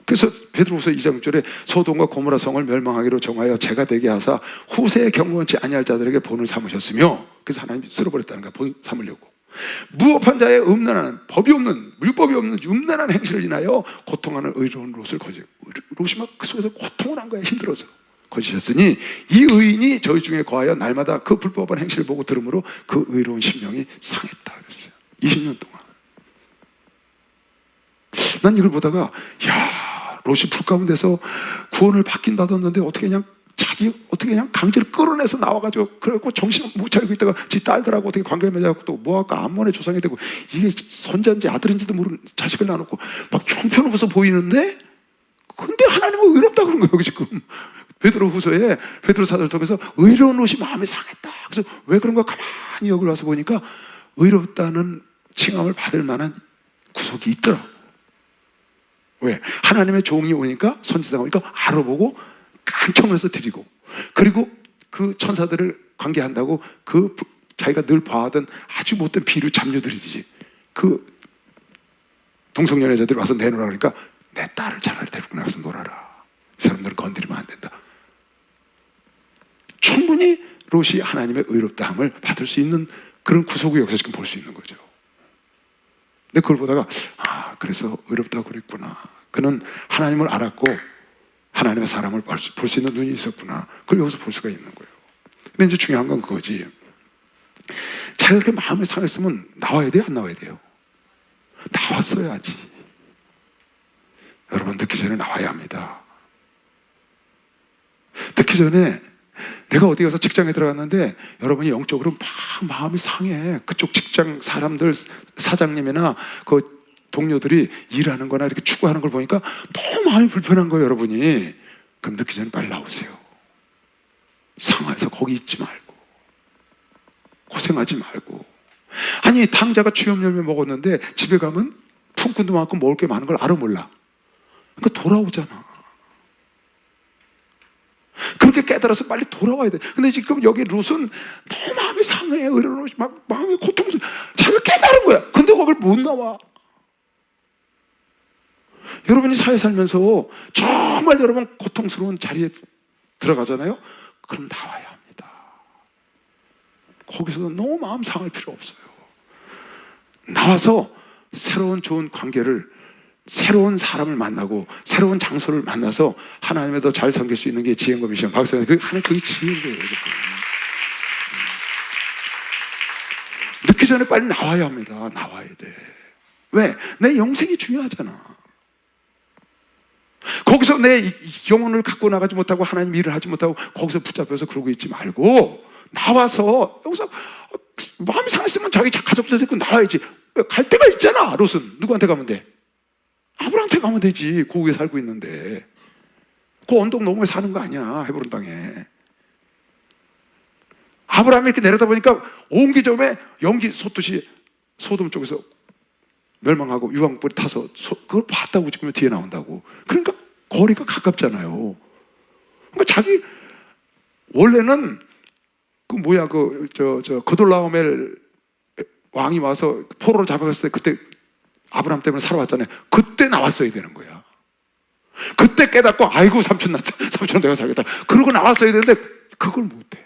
그래서 베드로후서 2장 6절에 소돔과 고모라 성을 멸망하기로 정하여 제가 되게 하사 후세에 경건치 아니할 자들에게 본을 삼으셨으며, 그래서 하나님이 쓸어버렸다는 거야. 본 삼으려고. 무업한 자의 음란한, 법이 없는, 율법이 없는 음란한 행실을 인하여 고통하는 의로운 롯을 거지. 롯이 막 그 속에서 고통을 한 거야. 힘들어서 거지셨으니 이 의인이 저희 중에 거하여 날마다 그 불법한 행실을 보고 들으므로 그 의로운 심령이 상했다 그랬어요. 20년 동안. 난 이걸 보다가 롯이 불 가운데서 구원을 받았는데 어떻게 그냥 강제로 끌어내서 나와가지고 그래갖고 정신 못 차리고 있다가 지 딸들하고 어떻게 관계를 맺어갖고 또 모압과 암몬의 조상이 되고, 이게 손자인지 아들인지도 모르는 자식을 낳아놓고 막 형편없어 보이는데, 근데 하나님은 의롭다 그런 거예요 지금. 베드로후서에 베드로사도를 통해서 의로운 롯이 마음이 상했다. 그래서 왜 그런가 가만히 여기 와서 보니까 의롭다는 칭함을 받을 만한 구석이 있더라. 왜? 하나님의 종이 오니까, 선지자가 오니까 알아보고 간청해서 드리고, 그리고 그 천사들을 관계한다고 그 자기가 늘 봐하던 아주 못된 비류 잡녀들이지, 그 동성연애자들이 와서 내놓으라 그러니까 내 딸을 차라리 데리고 나가서 놀아라. 이 사람들은 건드리면 안 된다. 충분히 롯이 하나님의 의롭다함을 받을 수 있는 그런 구속의 역사 지금 볼 수 있는 거죠. 근데 그걸 보다가 그래서 의롭다고 그랬구나. 그는 하나님을 알았고 하나님의 사람을 볼 수 있는 눈이 있었구나. 그걸 여기서 볼 수가 있는 거예요. 근데 이제 중요한 건 그거지. 자기가 그렇게 마음이 상했으면 나와야 돼요, 안 나와야 돼요? 나왔어야지. 여러분, 늦기 전에 나와야 합니다. 늦기 전에 내가 어디 가서 직장에 들어갔는데 여러분이 영적으로 막 마음이 상해. 그쪽 직장 사람들, 사장님이나 그 동료들이 일하는 거나 이렇게 추구하는 걸 보니까 너무 마음이 불편한 거예요, 여러분이. 그럼 늦기 전에 빨리 나오세요. 상해서 거기 있지 말고, 고생하지 말고. 아니, 당자가 주염 열매 먹었는데 집에 가면 품꾼도 많고 먹을 게 많은 걸 알아 몰라. 그러니까 돌아오잖아. 그렇게 깨달아서 빨리 돌아와야 돼. 근데 지금 여기 룻은 너무 마음이 상해. 막 마음이 고통스러워. 자기가 깨달은 거야. 근데 거길 못 나와. 여러분이 사회 살면서 정말 여러분 고통스러운 자리에 들어가잖아요. 그럼 나와야 합니다. 거기서 너무 마음 상할 필요 없어요. 나와서 새로운 좋은 관계를, 새로운 사람을 만나고 새로운 장소를 만나서 하나님을 더 잘 섬길 수 있는 게 지혜인과 미션. 박사님, 그게 지혜인 거예요. 늦기 전에 빨리 나와야 합니다. 나와야 돼. 왜? 내 영생이 중요하잖아. 거기서 내 영혼을 갖고 나가지 못하고 하나님 일을 하지 못하고 거기서 붙잡혀서 그러고 있지 말고 나와서, 여기서 마음이 상했으면 자기 가족들 데리고 나와야지. 갈 데가 있잖아. 롯은 누구한테 가면 돼? 아브라함한테 가면 되지. 그 위에 살고 있는데. 그 언덕 너머에 사는 거 아니야, 헤브론 땅에. 아브라함이 이렇게 내려다 보니까 옹기종에 연기 솟듯이 소돔 쪽에서 멸망하고 유황불이 타서 그걸 봤다고 지금 뒤에 나온다고. 그러니까 거리가 가깝잖아요. 그러니까 자기 원래는 그돌라오멜 왕이 와서 포로로 잡아갔을 때 그때 아브라함 때문에 살아왔잖아요. 그때 나왔어야 되는 거야. 그때 깨닫고 아이고 삼촌 내가 살겠다. 그러고 나왔어야 되는데 그걸 못해.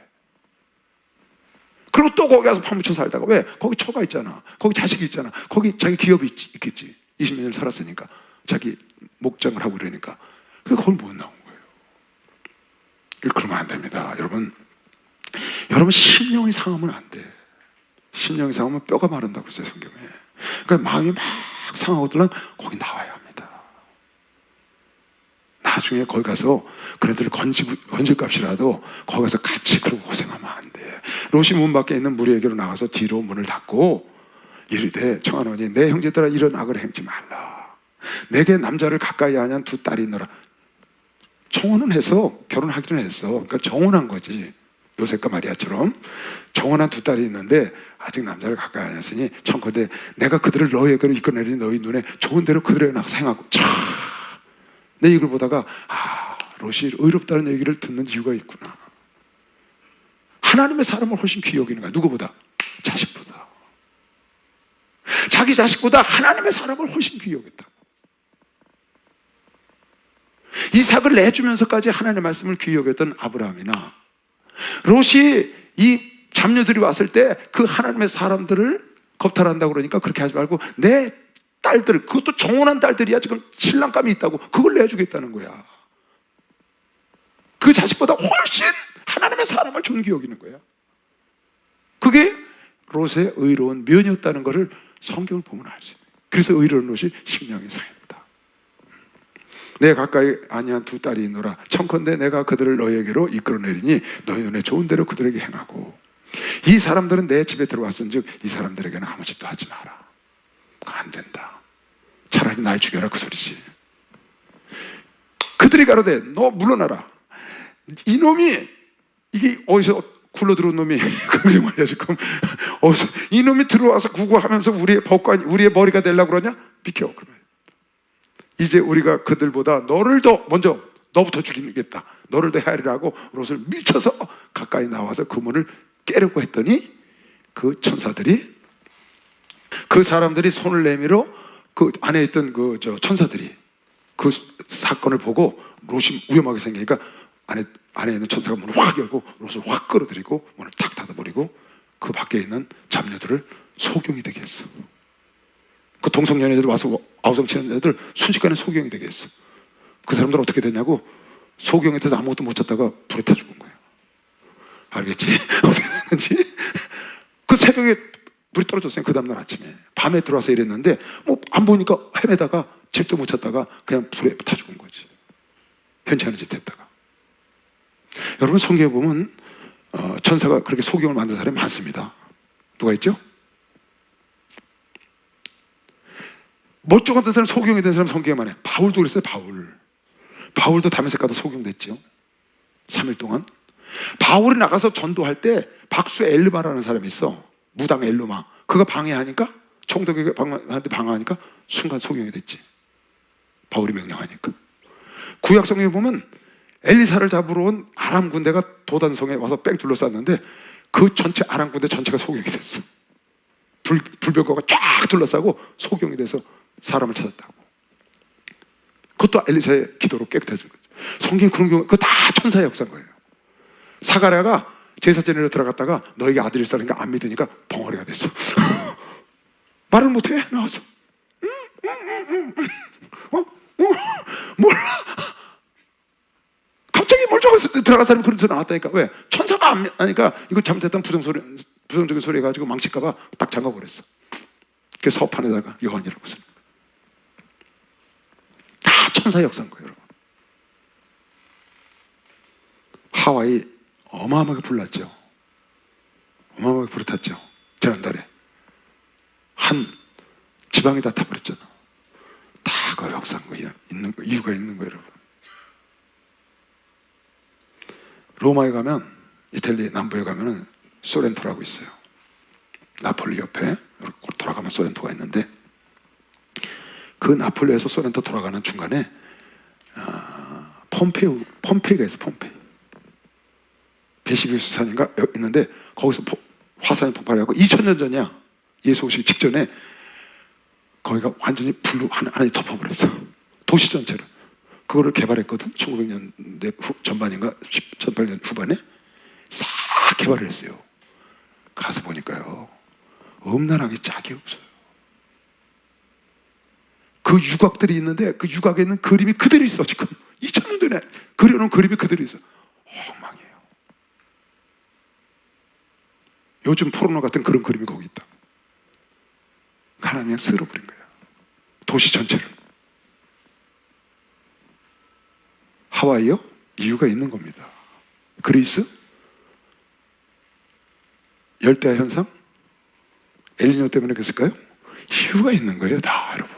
그리고 또 거기 가서 파묻혀 살다가, 왜? 거기 처가 있잖아. 거기 자식이 있잖아. 거기 자기 기업이 있겠지. 20몇 년 살았으니까. 자기 목장을 하고 그러니까. 그걸 못 나온 거예요. 그러면 안 됩니다. 여러분 심령이 상하면 안 돼. 심령이 상하면 뼈가 마른다고 했어요, 성경에. 그러니까 마음이 막 상하거든 거기 나와야 합니다. 나중에 거기 가서 그네들을 건질 값이라도 거기 가서 같이 그러고 고생하면 안 돼. 롯이 문 밖에 있는 무리에게로 나가서 뒤로 문을 닫고 이르되 청하노니 내 형제들아 이런 악을 행치 말라. 내게 남자를 가까이 하냐 두 딸이 있노라. 청혼은 해서 결혼하기는 했어. 그러니까 정혼한 거지. 요셉과 마리아처럼 정혼한 두 딸이 있는데 아직 남자를 가까이 안 했으니 청컨대 내가 그들을 너희에게로 이끌어내리니 너희 눈에 좋은 대로 그들에게 나가서 행하고. 내 이걸 보다가 롯이 의롭다는 얘기를 듣는 이유가 있구나. 하나님의 사람을 훨씬 귀히 여기는 거야. 누구보다? 자식보다. 자기 자식보다 하나님의 사람을 훨씬 귀히 여겼다. 이삭을 내주면서까지 하나님의 말씀을 귀히 여겼던 아브라함이나 롯이 이 잡녀들이 왔을 때 그 하나님의 사람들을 겁탈한다고 그러니까 그렇게 하지 말고 내 딸들, 그것도 정혼한 딸들이야. 지금 신랑감이 있다고. 그걸 내주겠다는 거야. 그 자식보다 훨씬 하나님의 사람을 존귀 여기는 거야. 그게 롯의 의로운 면이었다는 것을 성경을 보면 알 수 있어요. 그래서 의로운 롯이 심령이 상했다. 내 가까이 아니한 두 딸이 있노라. 청컨대 내가 그들을 너희에게로 이끌어내리니 너희 눈에 좋은 대로 그들에게 행하고. 이 사람들은 내 집에 들어왔은즉 이 사람들에게는 아무 짓도 하지 마라. 안 된다. 차라리 날 죽여라, 그 소리지. 그들이 가로되 너 물러나라. 이놈이, 이게 어디서 굴러들어온 놈이 그러지 말이야 지금. 이놈이 들어와서 구구하면서 우리의 법관, 우리의 머리가 되려고 그러냐? 비켜. 그러면 이제 우리가 그들보다 너를 더 먼저, 너부터 죽이겠다, 너를 더 헤아리라고 롯을 밀쳐서 가까이 나와서 그 문을 깨려고 했더니 그 천사들이, 그 사람들이 손을 내밀어 그 안에 있던 그 천사들이 그 사건을 보고 롯이 위험하게 생기니까 안에 있는 천사가 문을 확 열고 롯을 확 끌어들이고 문을 탁 닫아버리고 그 밖에 있는 잡녀들을 소경이 되게 했어. 그 동성연애들 와서 아우성 치는 애들 순식간에 소경이 되게 했어. 그 사람들 어떻게 됐냐고, 소경이 돼서 아무것도 못 찾다가 불에 타 죽은 거예요. 알겠지? 어떻게 됐는지. 그 새벽에 불이 떨어졌어요. 그 다음날 아침에. 밤에 들어와서 이랬는데 뭐 안 보니까 헤매다가 집도 못 찾다가 그냥 불에 타 죽은 거지. 현치 않은 짓 했다가. 여러분 성경에 보면 천사가 그렇게 소경을 만든 사람이 많습니다. 누가 있죠? 멀쩡한 사람, 소경이 된 사람 성경에 많아요. 바울도 그랬어요. 바울도 다메섹 가서 소경됐죠. 3일 동안. 바울이 나가서 전도할 때 박수 엘르마라는 사람이 있어. 무당 엘르마. 그가 방해하니까, 총독에게 방해하니까 순간 소경이 됐지. 바울이 명령하니까. 구약 성경에 보면 엘리사를 잡으러 온 아람 군대가 도단성에 와서 뺑 둘러쌌는데 그 전체 아람 군대 전체가 소경이 됐어. 불병거가 쫙 둘러싸고 소경이 돼서 사람을 찾았다고. 그것도 엘리사의 기도로 깨끗해진 거죠. 성경에 그런 경우, 그거 다 천사의 역사인 거예요. 사가랴가 제사지내러 들어갔다가 너에게 아들이 있으니까 안 믿으니까 벙어리가 됐어. 말을 못해 나와서. 몰라. 갑자기 멀쩡해서 들어간 사람이 그런데 나왔다니까. 왜? 천사가 안 믿으니까 이거 잘못했던 부정적인 소리 해가지고 망칠까봐 딱 잠가버렸어. 그래서 서판에다가 요한이라고 씁니다. 다 천사의 역사인 거예요, 여러분. 하와이 어마어마하게 불났죠. 어마어마하게 불이 탔죠. 지난달에 한 지방이 다 타버렸잖아. 다 그 역사인 거예요. 이유가 있는 거예요, 여러분. 로마에 가면, 이탈리 남부에 가면은 소렌토라고 있어요. 나폴리 옆에 이렇게 돌아가면 소렌토가 있는데, 그 나폴리에서 소렌토 돌아가는 중간에 폼페이가 있어. 폼페이 베시비우스 산인가 있는데 거기서 화산이 폭발하고 2000년 전이야. 예수 오시기 직전에 거기가 완전히 불로 하나님 덮어버렸어. 도시 전체를. 그거를 개발했거든. 1900년대 전반인가 1800년 후반에 싹 개발을 했어요. 가서 보니까요, 음란하게 짝이 없어요. 그 유곽들이 있는데 그 유곽에 있는 그림이 그대로 있어. 지금 2000년 전에 그려놓은 그림이 그대로 있어. 엉망이에요. 요즘 포르노 같은 그런 그림이 거기 있다. 하나님이 그냥 쓸어버린 거예요. 도시 전체를. 하와이요? 이유가 있는 겁니다. 그리스? 열대야 현상? 엘니뇨 때문에 그랬을까요? 이유가 있는 거예요, 다, 여러분.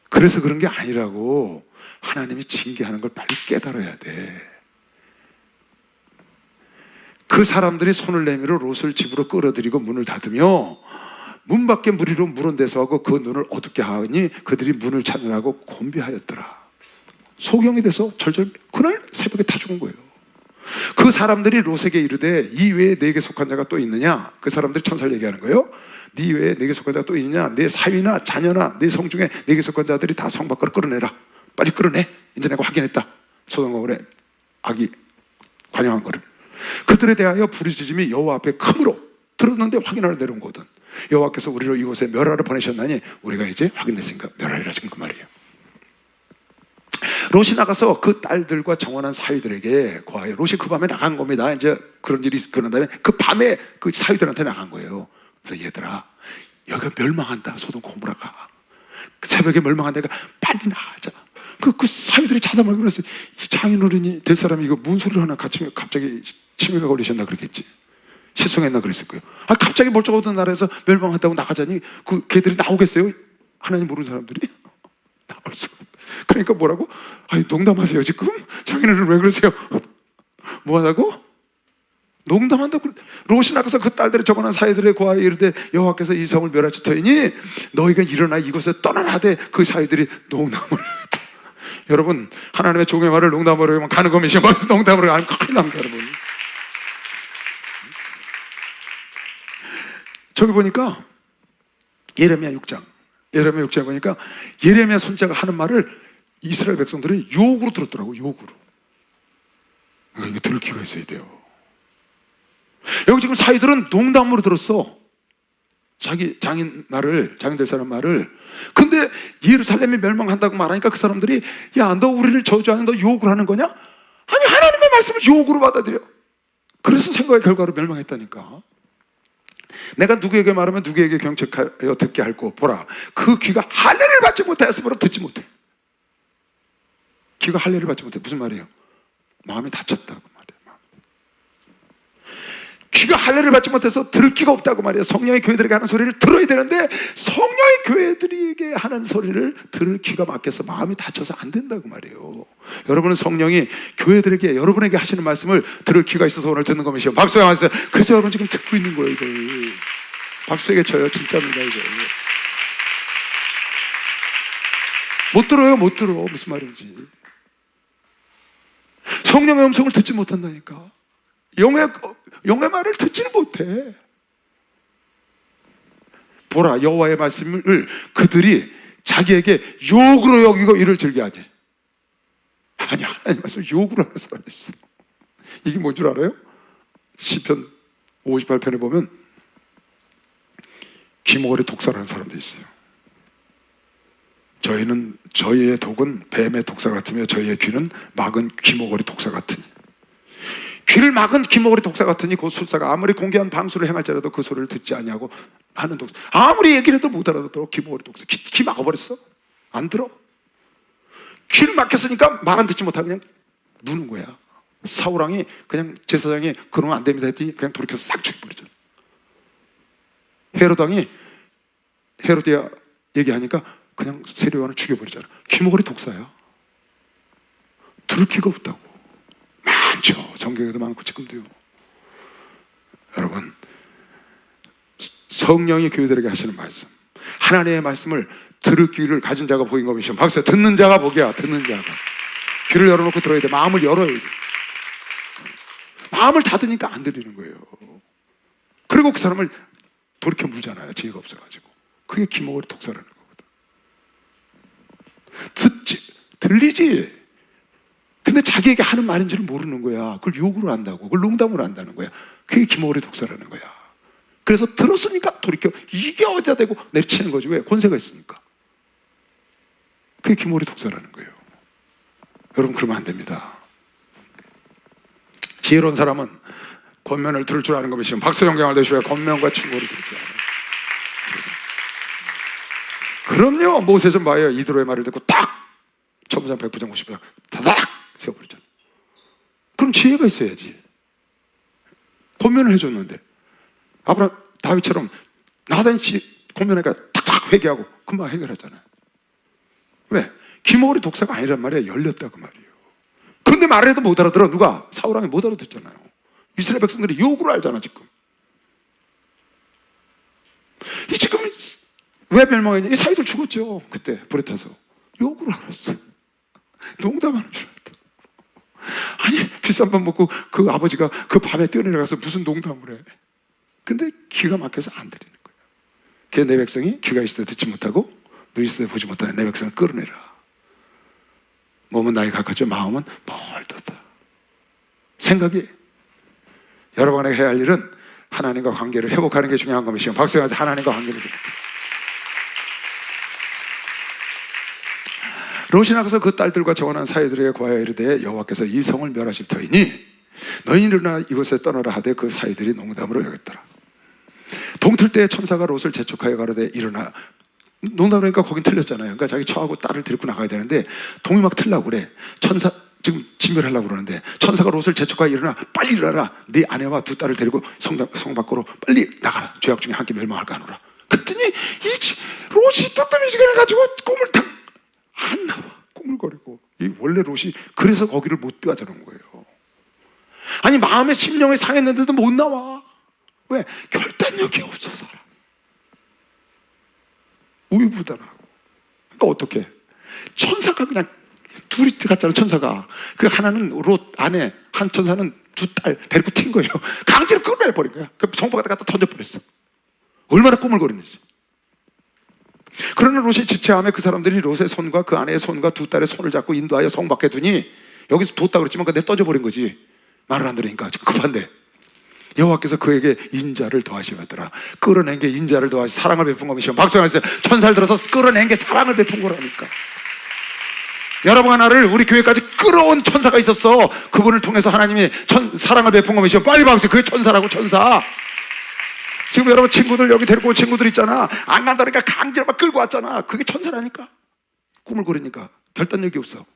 그래서 그런 게 아니라고. 하나님이 징계하는 걸 빨리 깨달아야 돼. 그 사람들이 손을 내밀어 롯을 집으로 끌어들이고 문을 닫으며 문 밖에 무리로 물은대서하고 그 눈을 어둡게 하니 그들이 문을 찾으라고 곤비하였더라. 소경이 돼서 절절 그날 새벽에 다 죽은 거예요. 그 사람들이 롯에게 이르되 이 외에 내게 속한 자가 또 있느냐? 그 사람들이 천사를 얘기하는 거예요. 네 외에 내게 속한 자가 또 있느냐? 내 사위나 자녀나 내 성 중에 내게 속한 자들이 다 성 밖으로 끌어내라. 빨리 끌어내. 이제 내가 확인했다. 소돔과 고모라에 악이 관영한 거를. 그들에 대하여 부르짖음이 여호와 앞에 크므로 들었는데 확인하러 내려온 거든. 여호와께서 우리를 이곳에 멸하러 보내셨나니 우리가 이제 확인했으니까 멸하리라. 지금 그 말이에요. 롯이 나가서 그 딸들과 정원한 사위들에게 고하여, 롯이 그 밤에 나간 겁니다. 이제 그런 일이 그런 다음에 그 밤에 그 사위들한테 나간 거예요. 그래서 얘들아, 여기가 멸망한다. 소돔 고모라가 새벽에 멸망한다니까 빨리 나가자. 그 사위들이 자다 말고 그랬어요. 이 장인어른이 될 사람이 이거 뭔 소리를 하나 갑자기 치매가 걸리셨나 그랬겠지. 실성했나 그랬을 거예요. 갑자기 멀쩡하던 나라에서 멸망한다고 나가자니 그 걔들이 나오겠어요? 하나님 모르는 사람들이 나올 수가. 그래 그러니까 뭐라고? 아니 농담하세요 지금? 자기네는 왜 그러세요? 뭐 하다고? 농담한다고. 롯이 나가서 그 딸들이 저번한 사이들의 고하에 이르되 여호와께서 이 성을 멸하시더니 너희가 일어나 이곳에 떠나라 하되 그 사이들이 농담을 하였다. 여러분 하나님의 종의 말을 농담으로 하면 가는 거미시면 농담으로 하면 큰일 납니다 여러분. 저기 보니까 예레미야 6장에 보니까 예레미야 선지자가 하는 말을 이스라엘 백성들이 욕으로 들었더라고. 욕으로. 그러니까 이거 들을 기회가 있어야 돼요. 여기 지금 사이들은 농담으로 들었어. 자기 장인 될 사람 말을. 근데 예루살렘이 멸망한다고 말하니까 그 사람들이 야, 너 우리를 저주하는 너 욕을 하는 거냐? 아니 하나님의 말씀을 욕으로 받아들여. 그래서 생각의 결과로 멸망했다니까. 내가 누구에게 말하면 누구에게 경책하여 듣게 할고 보라 그 귀가 할례를 받지 못하였으므로 듣지 못해. 귀가 할례를 받지 못해. 무슨 말이에요? 마음이 다쳤다고 말이에요. 귀가 할례를 받지 못해서 들을 귀가 없다고 말이에요. 성령의 교회들에게 하는 소리를 들어야 되는데 성령의 교회들에게 하는 소리를 들을 귀가 막혀서 마음이 다쳐서 안 된다고 말이에요. 여러분은 성령이 교회들에게 여러분에게 하시는 말씀을 들을 귀가 있어서 오늘 듣는 것이요. 박수 하세요. 그래서 여러분 지금 듣고 있는 거예요. 이걸 박수에게 쳐요. 진짜입니다. 이거 못 들어요. 못 들어. 무슨 말인지. 성령의 음성을 듣지 못한다니까. 영의 말을 듣지를 못해. 보라 여호와의 말씀을 그들이 자기에게 욕으로 여기고 이를 즐겨하게. 아니 하나님 말씀 욕으로 하는 사람이 있어. 이게 뭔 줄 알아요? 시편 58편에 보면 귀머거리 독사라는 사람도 있어요. 저희의 독은 뱀의 독사 같으며 저희의 귀는 막은 귀머거리 독사 같으니. 귀를 막은 귀머거리 독사 같으니 그 술사가 아무리 공개한 방수를 행할지라도 그 소리를 듣지 아니하고 하는 독사. 아무리 얘기를 해도 못 알아듣도록 귀머거리 독사. 귀 막아버렸어. 안 들어. 귀를 막혔으니까 말 안 듣지 못하고 그냥 무는 거야. 사울왕이 그냥 제사장이 그러면 안 됩니다 했더니 그냥 돌이켜서 싹 죽여버리잖아. 헤로디아 얘기하니까 그냥 세례요한을 죽여버리잖아. 귀머거리 독사야. 들을 귀가 없다고. 많죠. 성경에도 많고 지금도요. 여러분 성령이 교회들에게 하시는 말씀, 하나님의 말씀을 들을 귀를 가진 자가 복인 것이요. 박수. 듣는 자가 복이야. 듣는 자가. 귀를 열어놓고 들어야 돼. 마음을 열어야 돼. 마음을 닫으니까 안 들리는 거예요. 그리고 그 사람을 돌이켜 물잖아요. 지혜가 없어가지고. 그게 귀머거리 독사라는 거거든. 들리지. 근데 자기에게 하는 말인지를 모르는 거야. 그걸 욕으로 한다고. 그걸 농담으로 한다는 거야. 그게 귀머거리 독사라는 거야. 그래서 들었으니까 돌이켜 이게 어디다 대고 내치는 거지. 왜? 권세가 있으니까. 그게 귀머거리 독사라는 거예요. 여러분 그러면 안 됩니다. 지혜로운 사람은 권면을 들을 줄 아는 것이면 박수 영광을 되셔야 권면과 충고를 들을 줄 알아요. 그럼요. 모세 좀 봐요. 이드로의 말을 듣고 딱 천부장 백부장 50부장 다닥 세워버리잖아. 그럼 지혜가 있어야지. 권면을 해줬는데 다윗처럼 나단이 권면하니까 탁탁 회개하고 금방 해결하잖아요. 왜? 귀머거리 독사가 아니란 말이야. 열렸다고 말이에요. 그런데 말을 해도 못 알아들어. 누가? 사울왕이 못 알아듣잖아요. 이스라엘 백성들이 욕으로 알잖아 지금. 이 지금 왜 멸망했냐? 이 사이들 죽었죠. 그때 불에 타서. 욕으로 알았어. 농담하는 줄 알았다. 아니 비싼 밥 먹고 그 아버지가 그 밤에 뛰어내려가서 무슨 농담을 해. 근데 귀가 막혀서 안 들리는 거야. 그래서 내 백성이 귀가 있을 때 듣지 못하고 눈이 있을 때 보지 못하는 내 백성을 끌어내라. 몸은 나에 가깝죠. 마음은 멀었다. 생각이 여러분에게 해야 할 일은 하나님과 관계를 회복하는 게 중요한 것이죠. 박수해 가서 하나님과 관계를 회복해. 롯이 나가서 그 딸들과 정원한 사이들에게 고하여 이르되 여호와께서 이 성을 멸하실 터이니 너희 일어나 이곳에 떠나라 하되 그 사이들이 농담으로 여겼더라. 동틀 때 천사가 롯을 재촉하여 가로되 일어나. 농담을 하니까 거긴 틀렸잖아요. 그러니까 자기 처하고 딸을 데리고 나가야 되는데 동이 막 틀라고 그래. 천사 지금 진멸하려고 그러는데 천사가 롯을 재촉하여 일어나. 빨리 일어나라. 네 아내와 두 딸을 데리고 성 밖으로 빨리 나가라. 죄악 중에 함께 멸망할까 하노라. 그랬더니 롯이 뜨뜻미지근해 가지고 꿈을 탁 안 나와. 꾸물거려. 원래 롯이 그래서 거기를 못 가져놓은 거예요. 아니 마음의 심령이 상했는데도 못 나와. 왜? 결단력이 없어서. 우유부단하고. 그러니까 어떻게? 천사가 그냥 둘이 들어갔잖아. 천사가 그 하나는 롯 아내, 한 천사는 두 딸 데리고 튄 거예요. 강제로 끌어내버린 거야. 그 성벽에다 갖다 던져버렸어. 얼마나 꾸물거리는지. 그러나 롯이 지체함에 그 사람들이 롯의 손과 그 아내의 손과 두 딸의 손을 잡고 인도하여 성 밖에 두니, 여기서 뒀다 그랬지만 내 떠져버린 거지. 말을 안 들으니까 지금 급한데 여호와께서 그에게 인자를 더하시더라. 끌어낸 게 인자를 더하시, 사랑을 베푼 것이요. 박수하세요. 천사를 들어서 끌어낸 게 사랑을 베푼 거라니까. 여러분 하나를 우리 교회까지 끌어온 천사가 있었어. 그분을 통해서 하나님이 사랑을 베푼 것이요. 빨리 박수. 그게 천사라고. 천사. 지금 여러분 친구들 여기 데리고 온 친구들 있잖아. 안 간다니까 강제로 막 끌고 왔잖아. 그게 천사라니까. 꿈을 꾸리니까 결단력이 없어.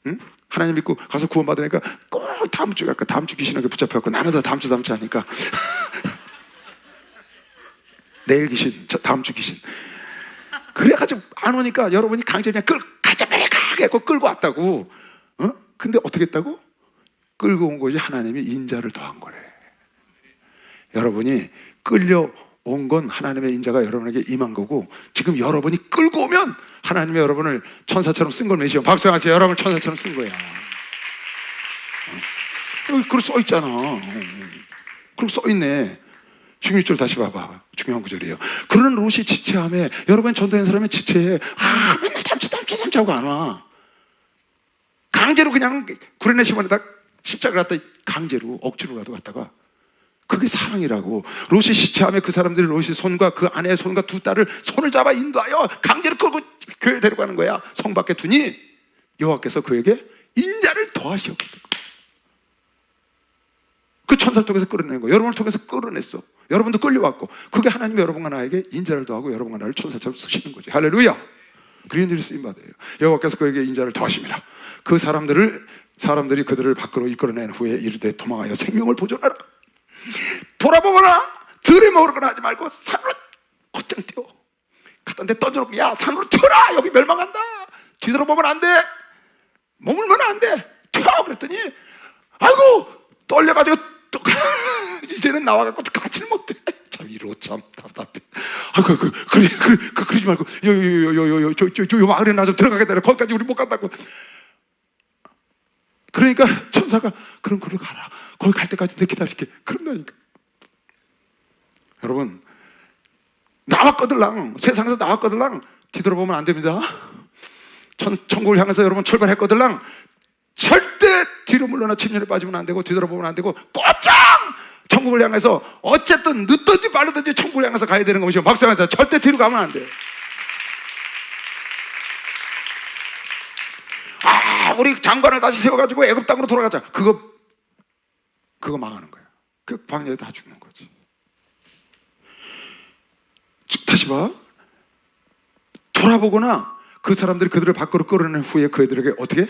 응? 하나님 믿고 가서 구원받으니까 꼭 다음 주에 갈까, 다음 주 귀신에게 붙잡혀갖고 나는 다 다음 주 하니까 내일 귀신, 다음 주 귀신. 그래가지고 안 오니까 여러분이 강제로 그냥 가자 빨리 가 해고 끌고 왔다고. 어? 근데 어떻게 했다고? 끌고 온 것이 하나님이 인자를 더한 거래. 여러분이 끌려온 건 하나님의 인자가 여러분에게 임한 거고, 지금 여러분이 끌고 오면 하나님이 여러분을 천사처럼 쓴 걸 메시오. 박수하세요. 여러분을 천사처럼 쓴 거야. 여기 그렇게 써있잖아. 그렇게 써있네. 16절 다시 봐봐. 중요한 구절이에요. 그러는 롯이 지체함에, 여러분 전도한 사람이 지체해. 맨날 담쳐 하고 안 와. 강제로 그냥 구레네 시몬에다 십자가를 갖다 강제로 억지로라도 갖다가. 그게 사랑이라고. 롯이 지체함에 그 사람들이 롯의 손과 그 아내의 손과 두 딸을 손을 잡아 인도하여 강제로 끌고 교회를 데려가는 거야. 성 밖에 두니 여호와께서 그에게 인자를 더하시었거든. 그 천사를 통해서 끌어내는 거예요. 여러분을 통해서 끌어냈어. 여러분도 끌려왔고, 그게 하나님이 여러분과 나에게 인자를 더하고 여러분과 나를 천사처럼 쓰시는 거지. 할렐루야. 그런 일이 쓰임받아요. 여호와께서 그에게 인자를 더하십니다. 그 사람들이 그들을 밖으로 이끌어낸 후에 이르되 도망하여 생명을 보존하라. 돌아보거나 들이모으거나 하지 말고 산으로 곧장 뛰어. 갖다 내 던져놓고, 야 산으로 튀어라. 여기 멸망한다. 뒤돌아보면 안 돼. 머물면 안 돼. 튀어. 그랬더니 아이고 떨려가지고 이제는 나와갖고 가지를 못해. 참 이로 참 답답해. 그러지 말고 요 마을에 나 좀 들어가게 되라. 거기까지 우리 못 간다고. 그러니까 천사가 그럼 그로 가라. 거기 갈 때까지 내 기다릴게. 그런다니까. 여러분 나왔거들랑, 세상에서 나왔거들랑 뒤돌아보면 안 됩니다. 천국을 향해서 여러분 출발했거들랑 절대 뒤로 물러나 침륜에 빠지면 안 되고 뒤돌아보면 안 되고 곧장 천국을 향해서 어쨌든 늦든지 빠르든지 천국을 향해서 가야 되는 것이요. 박수하면서 절대 뒤로 가면 안 돼. 우리 장관을 다시 세워가지고 애굽 땅으로 돌아가자. 그거 망하는 거야. 그 광야에 다 죽는 거지. 다시 봐. 돌아보거나 그 사람들이 그들을 밖으로 끌어낸 후에 그 애들에게 어떻게?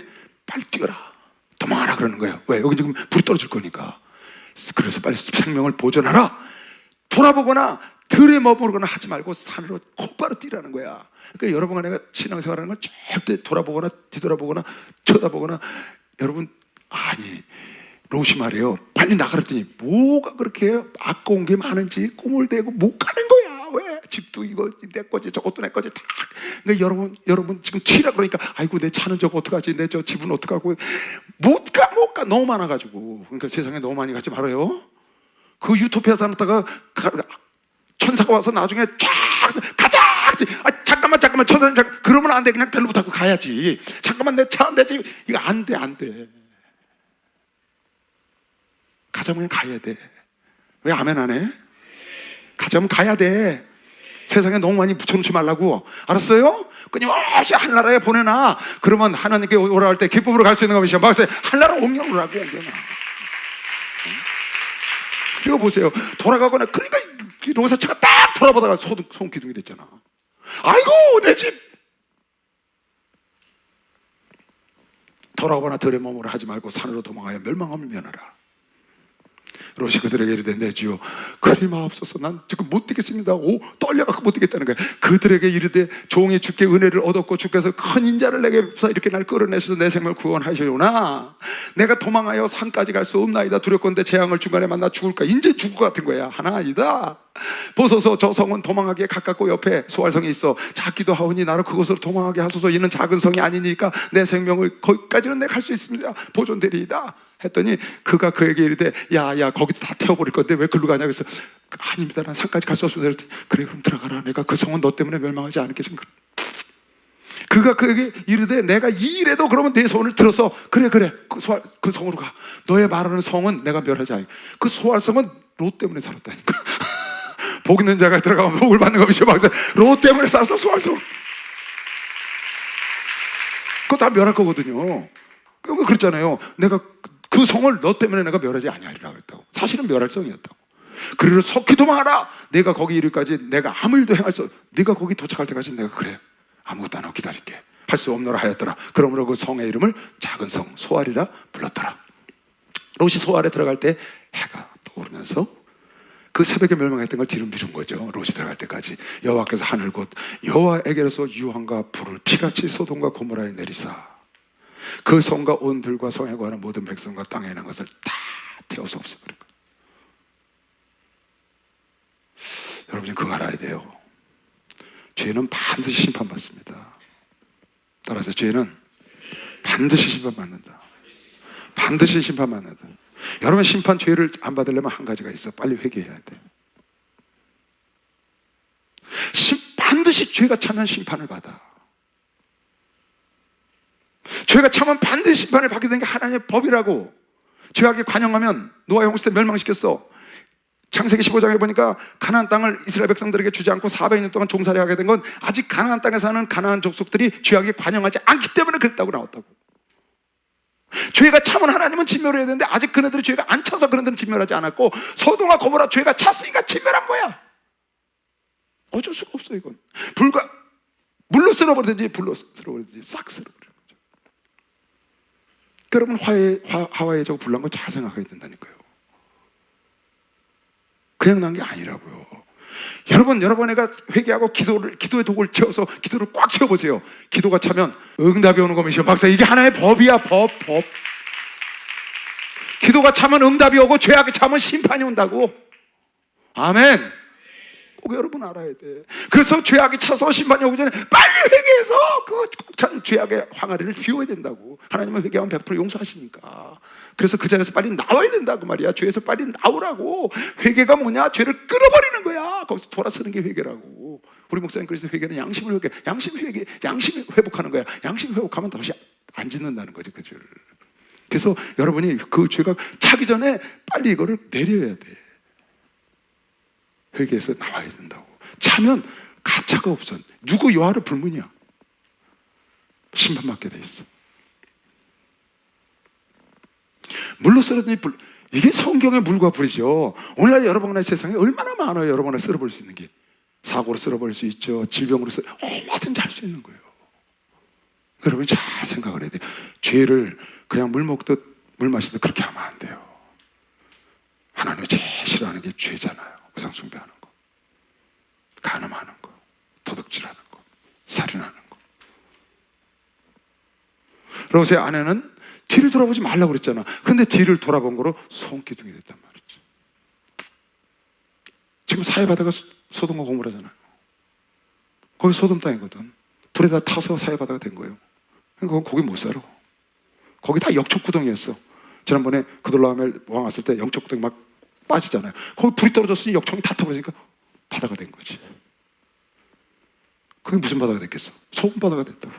빨리 뛰어라. 도망하라 그러는 거예요. 왜? 여기 지금 불이 떨어질 거니까. 그래서 빨리 생명을 보존하라. 돌아보거나 들에 머무르거나 하지 말고 산으로 곧바로 뛰라는 거야. 그러니까 여러분과 내가 신앙생활하는 건 절대 돌아보거나 뒤돌아보거나 쳐다보거나. 여러분 아니 롯이 말이에요. 빨리 나가랬더니 뭐가 그렇게 아까운 게 많은지 꿈을 대고 못 가는 거야. 왜? 집도 이거 내 거지, 저것도 내 거지 다. 그러니까 여러분 지금 치라 그러니까 아이고 내 차는 저거 어떡하지, 내 저 집은 어떡하고. 못 가 너무 많아가지고. 그러니까 세상에 너무 많이 가지 말아요. 그 유토피아 살았다가 천사가 와서 나중에 쫙 가자. 잠깐만 천사 그러면 안 돼. 그냥 델로 타고 가야지. 잠깐만 내 차 내 집 이거 안 돼. 가자면 그냥 가야 돼. 왜 아멘 안 해? 가자면 가야 돼. 세상에 너무 많이 붙여놓지 말라고. 알았어요? 끊임없이 하늘나라에 보내놔. 그러면 하나님께 오라 할 때 기쁨으로 갈 수 있는 것이야. 막세 하늘나라 옮겨놓으라고. 이거 보세요. 돌아가거나 그러니까 로사차가 딱 돌아보다가 손기둥이 됐잖아. 아이고 내 집. 돌아오거나 들에 머무라 하지 말고 산으로 도망하여 멸망함을 면하라. 롯이 그들에게 이르되 내 주여 그리 마옵소서 난 지금 못 뛰겠습니다. 떨려갖고 못 뛰겠다는 거예요. 그들에게 이르되 종이 주께 은혜를 얻었고 주께서 큰 인자를 내게 베푸사 이렇게 날 끌어내셔서 내 생명을 구원하시려나 내가 도망하여 산까지 갈 수 없나이다. 두렵건대 재앙을 중간에 만나 죽을까. 이제 죽을 것 같은 거야. 하나 아니다. 보소서 저 성은 도망하기에 가깝고 옆에 소활성이 있어 작기도 하오니 나를 그곳으로 도망하게 하소서. 이는 작은 성이 아니니까 내 생명을 거기까지는 내가 갈 수 있습니다. 보존되리이다 했더니 그가 그에게 이르되 야 거기도 다 태워버릴 건데 왜 글로 가냐. 그래서 아닙니다. 난 산까지 갈 수 없습니다. 그래 그럼 들어가라. 내가 그 성은 너 때문에 멸망하지 않겠지. 그가 그에게 이르되 내가 이 일에도 그러면 내 손을 들어서 그래 그 성으로 가. 너의 말하는 성은 내가 멸하지 않아. 그 소활성은 롯 때문에 살았다니까. 복 있는 자가 들어가면 복을 받는 것이죠. 롯 때문에 살았어. 소활성 그거 다 멸할 거거든요. 그랬잖아요. 내가 그 성을 너 때문에 내가 멸하지 아니하리라 그랬다고. 사실은 멸할 성이었다고. 그리고 속히 도망하라. 내가 거기 이르기까지 내가 아무 일도 행할 수 네가 거기 도착할 때까지 내가 그래 아무것도 안 하고 기다릴게 할 수 없노라 하였더라. 그러므로 그 성의 이름을 작은 성 소알이라 불렀더라. 롯이 소알에 들어갈 때 해가 떠오르면서 그 새벽에 멸망했던 걸 뒤로 미룬 거죠. 롯이 들어갈 때까지 여호와께서 하늘 곧 여호와에게로서 유황과 불을 피같이 소돔과 고모라에 내리사 그 성과 온 들과 성에 거하는 모든 백성과 땅에 있는 것을 다 태워서 없애버린 거예요. 여러분이 그거 알아야 돼요. 죄는 반드시 심판받습니다. 따라서 죄는 반드시 심판받는다. 반드시 심판받는다. 여러분 심판 죄를 안 받으려면 한 가지가 있어. 빨리 회개해야 돼. 반드시 죄가 차면 심판을 받아. 죄가 차면 반드시 심판을 받게 되는 게 하나님의 법이라고. 죄악에 관영하면 노아의 홍수 때 멸망시켰어. 창세기 15장에 보니까 가나안 땅을 이스라엘 백성들에게 주지 않고 400년 동안 종살이하게 된 건 아직 가나안 땅에 사는 가나안 족속들이 죄악에 관영하지 않기 때문에 그랬다고 나왔다고. 죄가 차면 하나님은 진멸을 해야 되는데 아직 그네들이 죄가 안 차서 그네들은 진멸하지 않았고 소돔과 고모라 죄가 찼으니까 진멸한 거야. 어쩔 수가 없어. 이건 물로 쓸어버리든지 불로 쓸어버리든지 싹 쓸어버리는 거죠. 여러분 하와이에 저거 불난 거 잘 생각해야 된다니까요. 그냥 난 게 아니라고요. 여러분가 회개하고 기도의 독을 채워서 기도를 꽉 채워보세요. 기도가 차면 응답이 오는 겁니다. 박사, 이게 하나의 법이야. 법. 기도가 차면 응답이 오고 죄악이 차면 심판이 온다고. 아멘. 꼭 여러분 알아야 돼. 그래서 죄악이 차서 심판이 오기 전에 빨리 회개해서 그 꼭 찬 죄악의 항아리를 비워야 된다고. 하나님은 회개하면 100% 용서하시니까. 그래서 그 자리에서 빨리 나와야 된다고 말이야. 죄에서 빨리 나오라고. 회개가 뭐냐? 죄를 끊어버리는 거야. 거기서 돌아서는 게 회개라고. 우리 목사님 그래서 회개는 양심 회복하는 거야. 양심 회복하면 다시 안 짓는다는 거지, 그 죄를. 그래서 여러분이 그 죄가 차기 전에 빨리 이거를 내려야 돼. 회개해서 나와야 된다고. 차면 가차가 없어. 누구 여하를 불문이야. 심판받게 돼 있어. 물로 썰어든지 이게 성경의 물과 불이죠. 오늘날 여러분의 세상에 얼마나 많아요. 여러분을 썰어버릴 수 있는 게. 사고로 썰어버릴 수 있죠. 질병으로 얼마든지 할 수 있는 거예요. 여러분이 잘 생각을 해야 돼요. 죄를 그냥 물 먹듯 물 마시듯 그렇게 하면 안 돼요. 하나님이 제일 싫어하는 게 죄잖아요. 우상 숭배하는 거, 간음하는 거, 도둑질하는 거, 살인하는 거. 롯의 아내는 뒤를 돌아보지 말라고 그랬잖아. 근데 뒤를 돌아본 거로 손기둥이 됐단 말이지. 지금 사해바다가 소돔과 고모라잖아요. 거기 소돔 땅이거든. 불에다 타서 사해바다가 된 거예요. 그러니까 거기 못 살아. 거기 다 역척구덩이였어. 지난번에 그돌라오멜 왕 왔을 때 역척구덩이 막 빠지잖아요. 거기 불이 떨어졌으니 역청이 다 타버리니까 바다가 된 거지. 그게 무슨 바다가 됐겠어? 소금 바다가 됐다고.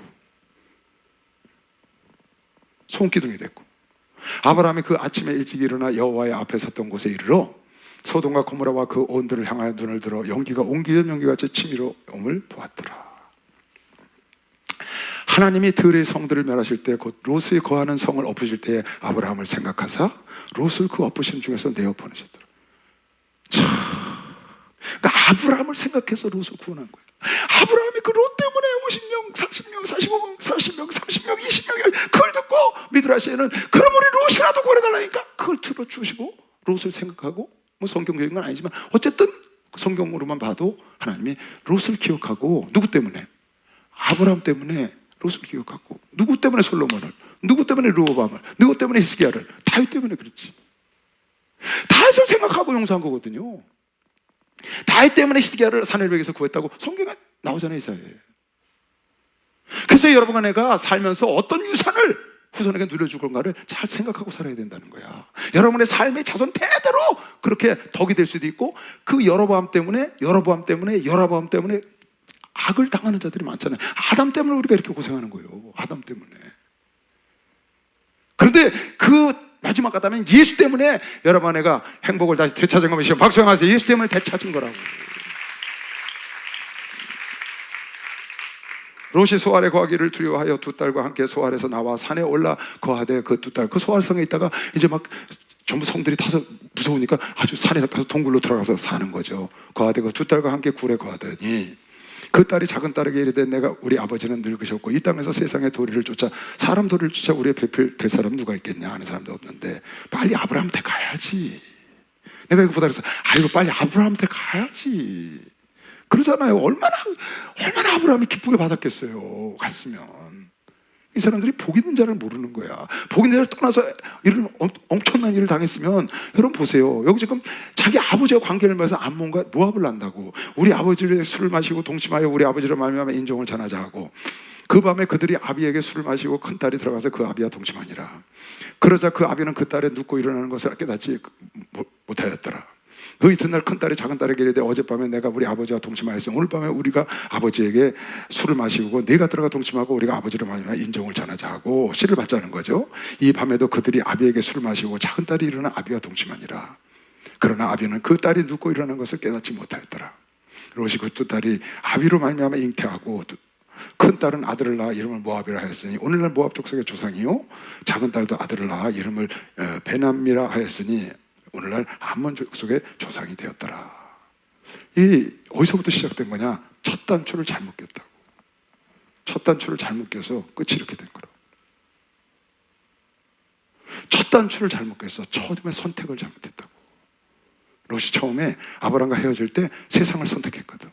손기둥이 됐고. 아브라함이 그 아침에 일찍 일어나 여호와의 앞에 섰던 곳에 이르러 소돔과 고모라와 그 온들을 향하여 눈을 들어 연기가 옮기던 연기같이 치밀어 om을 보았더라. 하나님이 들의 성들을 멸하실 때 곧 롯이 거하는 성을 엎으실 때 아브라함을 생각하사 롯을 그 엎으신 중에서 내어 보내셨더라. 참, 아브라함을 생각해서 롯을 구원한 거예요. 아브라함이 그 롯 때문에 50명, 40명, 45명, 40명, 30명, 20명이 그걸 듣고 미드라시에는 그럼 우리 롯이라도 구원해달라니까 그걸 들어주시고 롯을 생각하고, 뭐 성경적인 건 아니지만 어쨌든 성경으로만 봐도 하나님이 롯을 기억하고, 누구 때문에? 아브라함 때문에 롯을 기억하고, 누구 때문에 솔로몬을, 누구 때문에 르호보암을, 누구 때문에 히스기야를? 다윗 때문에 그렇지. 다윗을 생각하고 용서한 거거든요. 다윗 때문에 히스기야를 사내백에서 구했다고 성경에 나오잖아요, 이사야에. 그래서 여러분과 내가 살면서 어떤 유산을 후손에게 누려줄 건가를 잘 생각하고 살아야 된다는 거야. 여러분의 삶의 자손 대대로 그렇게 덕이 될 수도 있고, 그 여로보암 때문에 악을 당하는 자들이 많잖아요. 아담 때문에 우리가 이렇게 고생하는 거예요. 아담 때문에. 그런데 그 마지막 아담은 예수 때문에 여러분 내가 행복을 다시 되찾은 것이요. 박수하세요. 예수 때문에 되찾은 거라고. 롯이 소알에 거하기를 두려워하여 두 딸과 함께 소알에서 나와 산에 올라 거하되, 그 두 딸 그 소알성에 있다가 이제 막 전부 성들이 타서 무서우니까 아주 산에 가서 동굴로 들어가서 사는 거죠. 거하되 그 두 딸과 함께 굴에 거하더니 그 딸이 작은 딸에게 이르되, 내가 우리 아버지는 늙으셨고 이 땅에서 세상의 도리를 쫓아, 사람 도리를 쫓아 우리의 배필 될 사람 누가 있겠냐 하는 사람도 없는데, 빨리 아브라함한테 가야지. 내가 이거 보다 그래서 아이고 빨리 아브라함한테 가야지 그러잖아요. 얼마나 아브라함이 기쁘게 받았겠어요. 갔으면. 이 사람들이 복 있는 자를 모르는 거야. 복 있는 자를 떠나서 이런 엄청난 일을 당했으면, 여러분 보세요. 여기 지금 자기 아버지와 관계를 맺어서 암몬과 모압을 난다고, 우리 아버지를 술을 마시고 동침하여 우리 아버지를 말미암아 인종을 전하자 하고, 그 밤에 그들이 아비에게 술을 마시고 큰 딸이 들어가서 그 아비와 동침하니라. 그러자 그 아비는 그 딸의 눕고 일어나는 것을 깨닫지 못하였더라. 그 이튿날 큰딸이 작은 딸에게 이르되, 어젯밤에 내가 우리 아버지와 동침하였으니 오늘 밤에 우리가 아버지에게 술을 마시고 네가 들어가 동침하고 우리가 아버지를 말미암아 인정을 전하자 하고 씨를 받자는 거죠. 이 밤에도 그들이 아비에게 술을 마시고 작은 딸이 일어나 아비와 동침하니라. 그러나 아비는 그 딸이 눕고 일어나는 것을 깨닫지 못하였더라. 롯이 그 두 딸이 아비로 말미암아 잉태하고 큰 딸은 아들을 낳아 이름을 모압이라 하였으니 오늘날 모압 족속의 조상이요, 작은 딸도 아들을 낳아 이름을 베남미라 하였으니 오늘날 암몬 족속의 조상이 되었더라. 이 어디서부터 시작된 거냐? 첫 단추를 잘못 꼈다고. 첫 단추를 잘못 껴서 끝이 이렇게 된 거라고. 첫 단추를 잘못 꼈어. 처음에 선택을 잘못했다고. 롯이 처음에 아브람과 헤어질 때 세상을 선택했거든.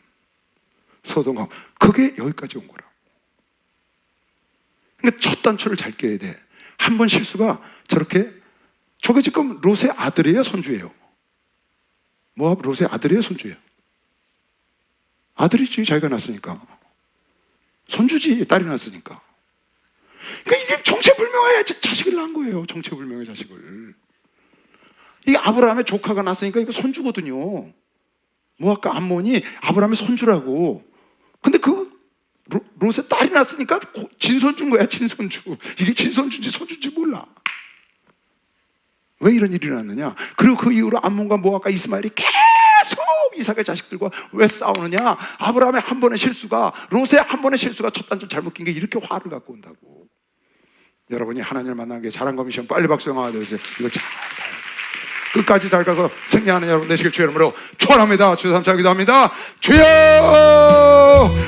소돔과. 그게 여기까지 온 거라고. 그러니까 첫 단추를 잘 껴야 돼. 한 번 실수가 저렇게, 저게 지금 롯의 아들이에요, 손주예요? 모압 롯의 아들이에요, 손주예요? 아들이지, 자기가 낳았으니까. 손주지, 딸이 낳았으니까. 그러니까 이게 정체불명의 자식을 낳은 거예요. 정체불명의 자식을. 이게 아브라함의 조카가 낳았으니까 이거 손주거든요. 모압과 암몬이 아브라함의 손주라고. 근데 그 롯의 딸이 낳았으니까 진손주인 거야, 진손주. 이게 진손주인지 손주인지 몰라. 왜 이런 일이 일어났느냐? 그리고 그 이후로 암몬과 모압과 이스마엘이 계속 이삭의 자식들과 왜 싸우느냐? 아브라함의 한 번의 실수가, 롯의 한 번의 실수가 첫 단추 잘못 낀 게 이렇게 화를 갖고 온다고. 여러분이 하나님을 만난 게 잘한 거미션 빨리 박수 영화가 되세요. 이거 잘 가요. 끝까지 잘 가서 승리하는 여러분 되시길 주의 이름으로 축원합니다. 주여 삼창 기도합니다. 주여!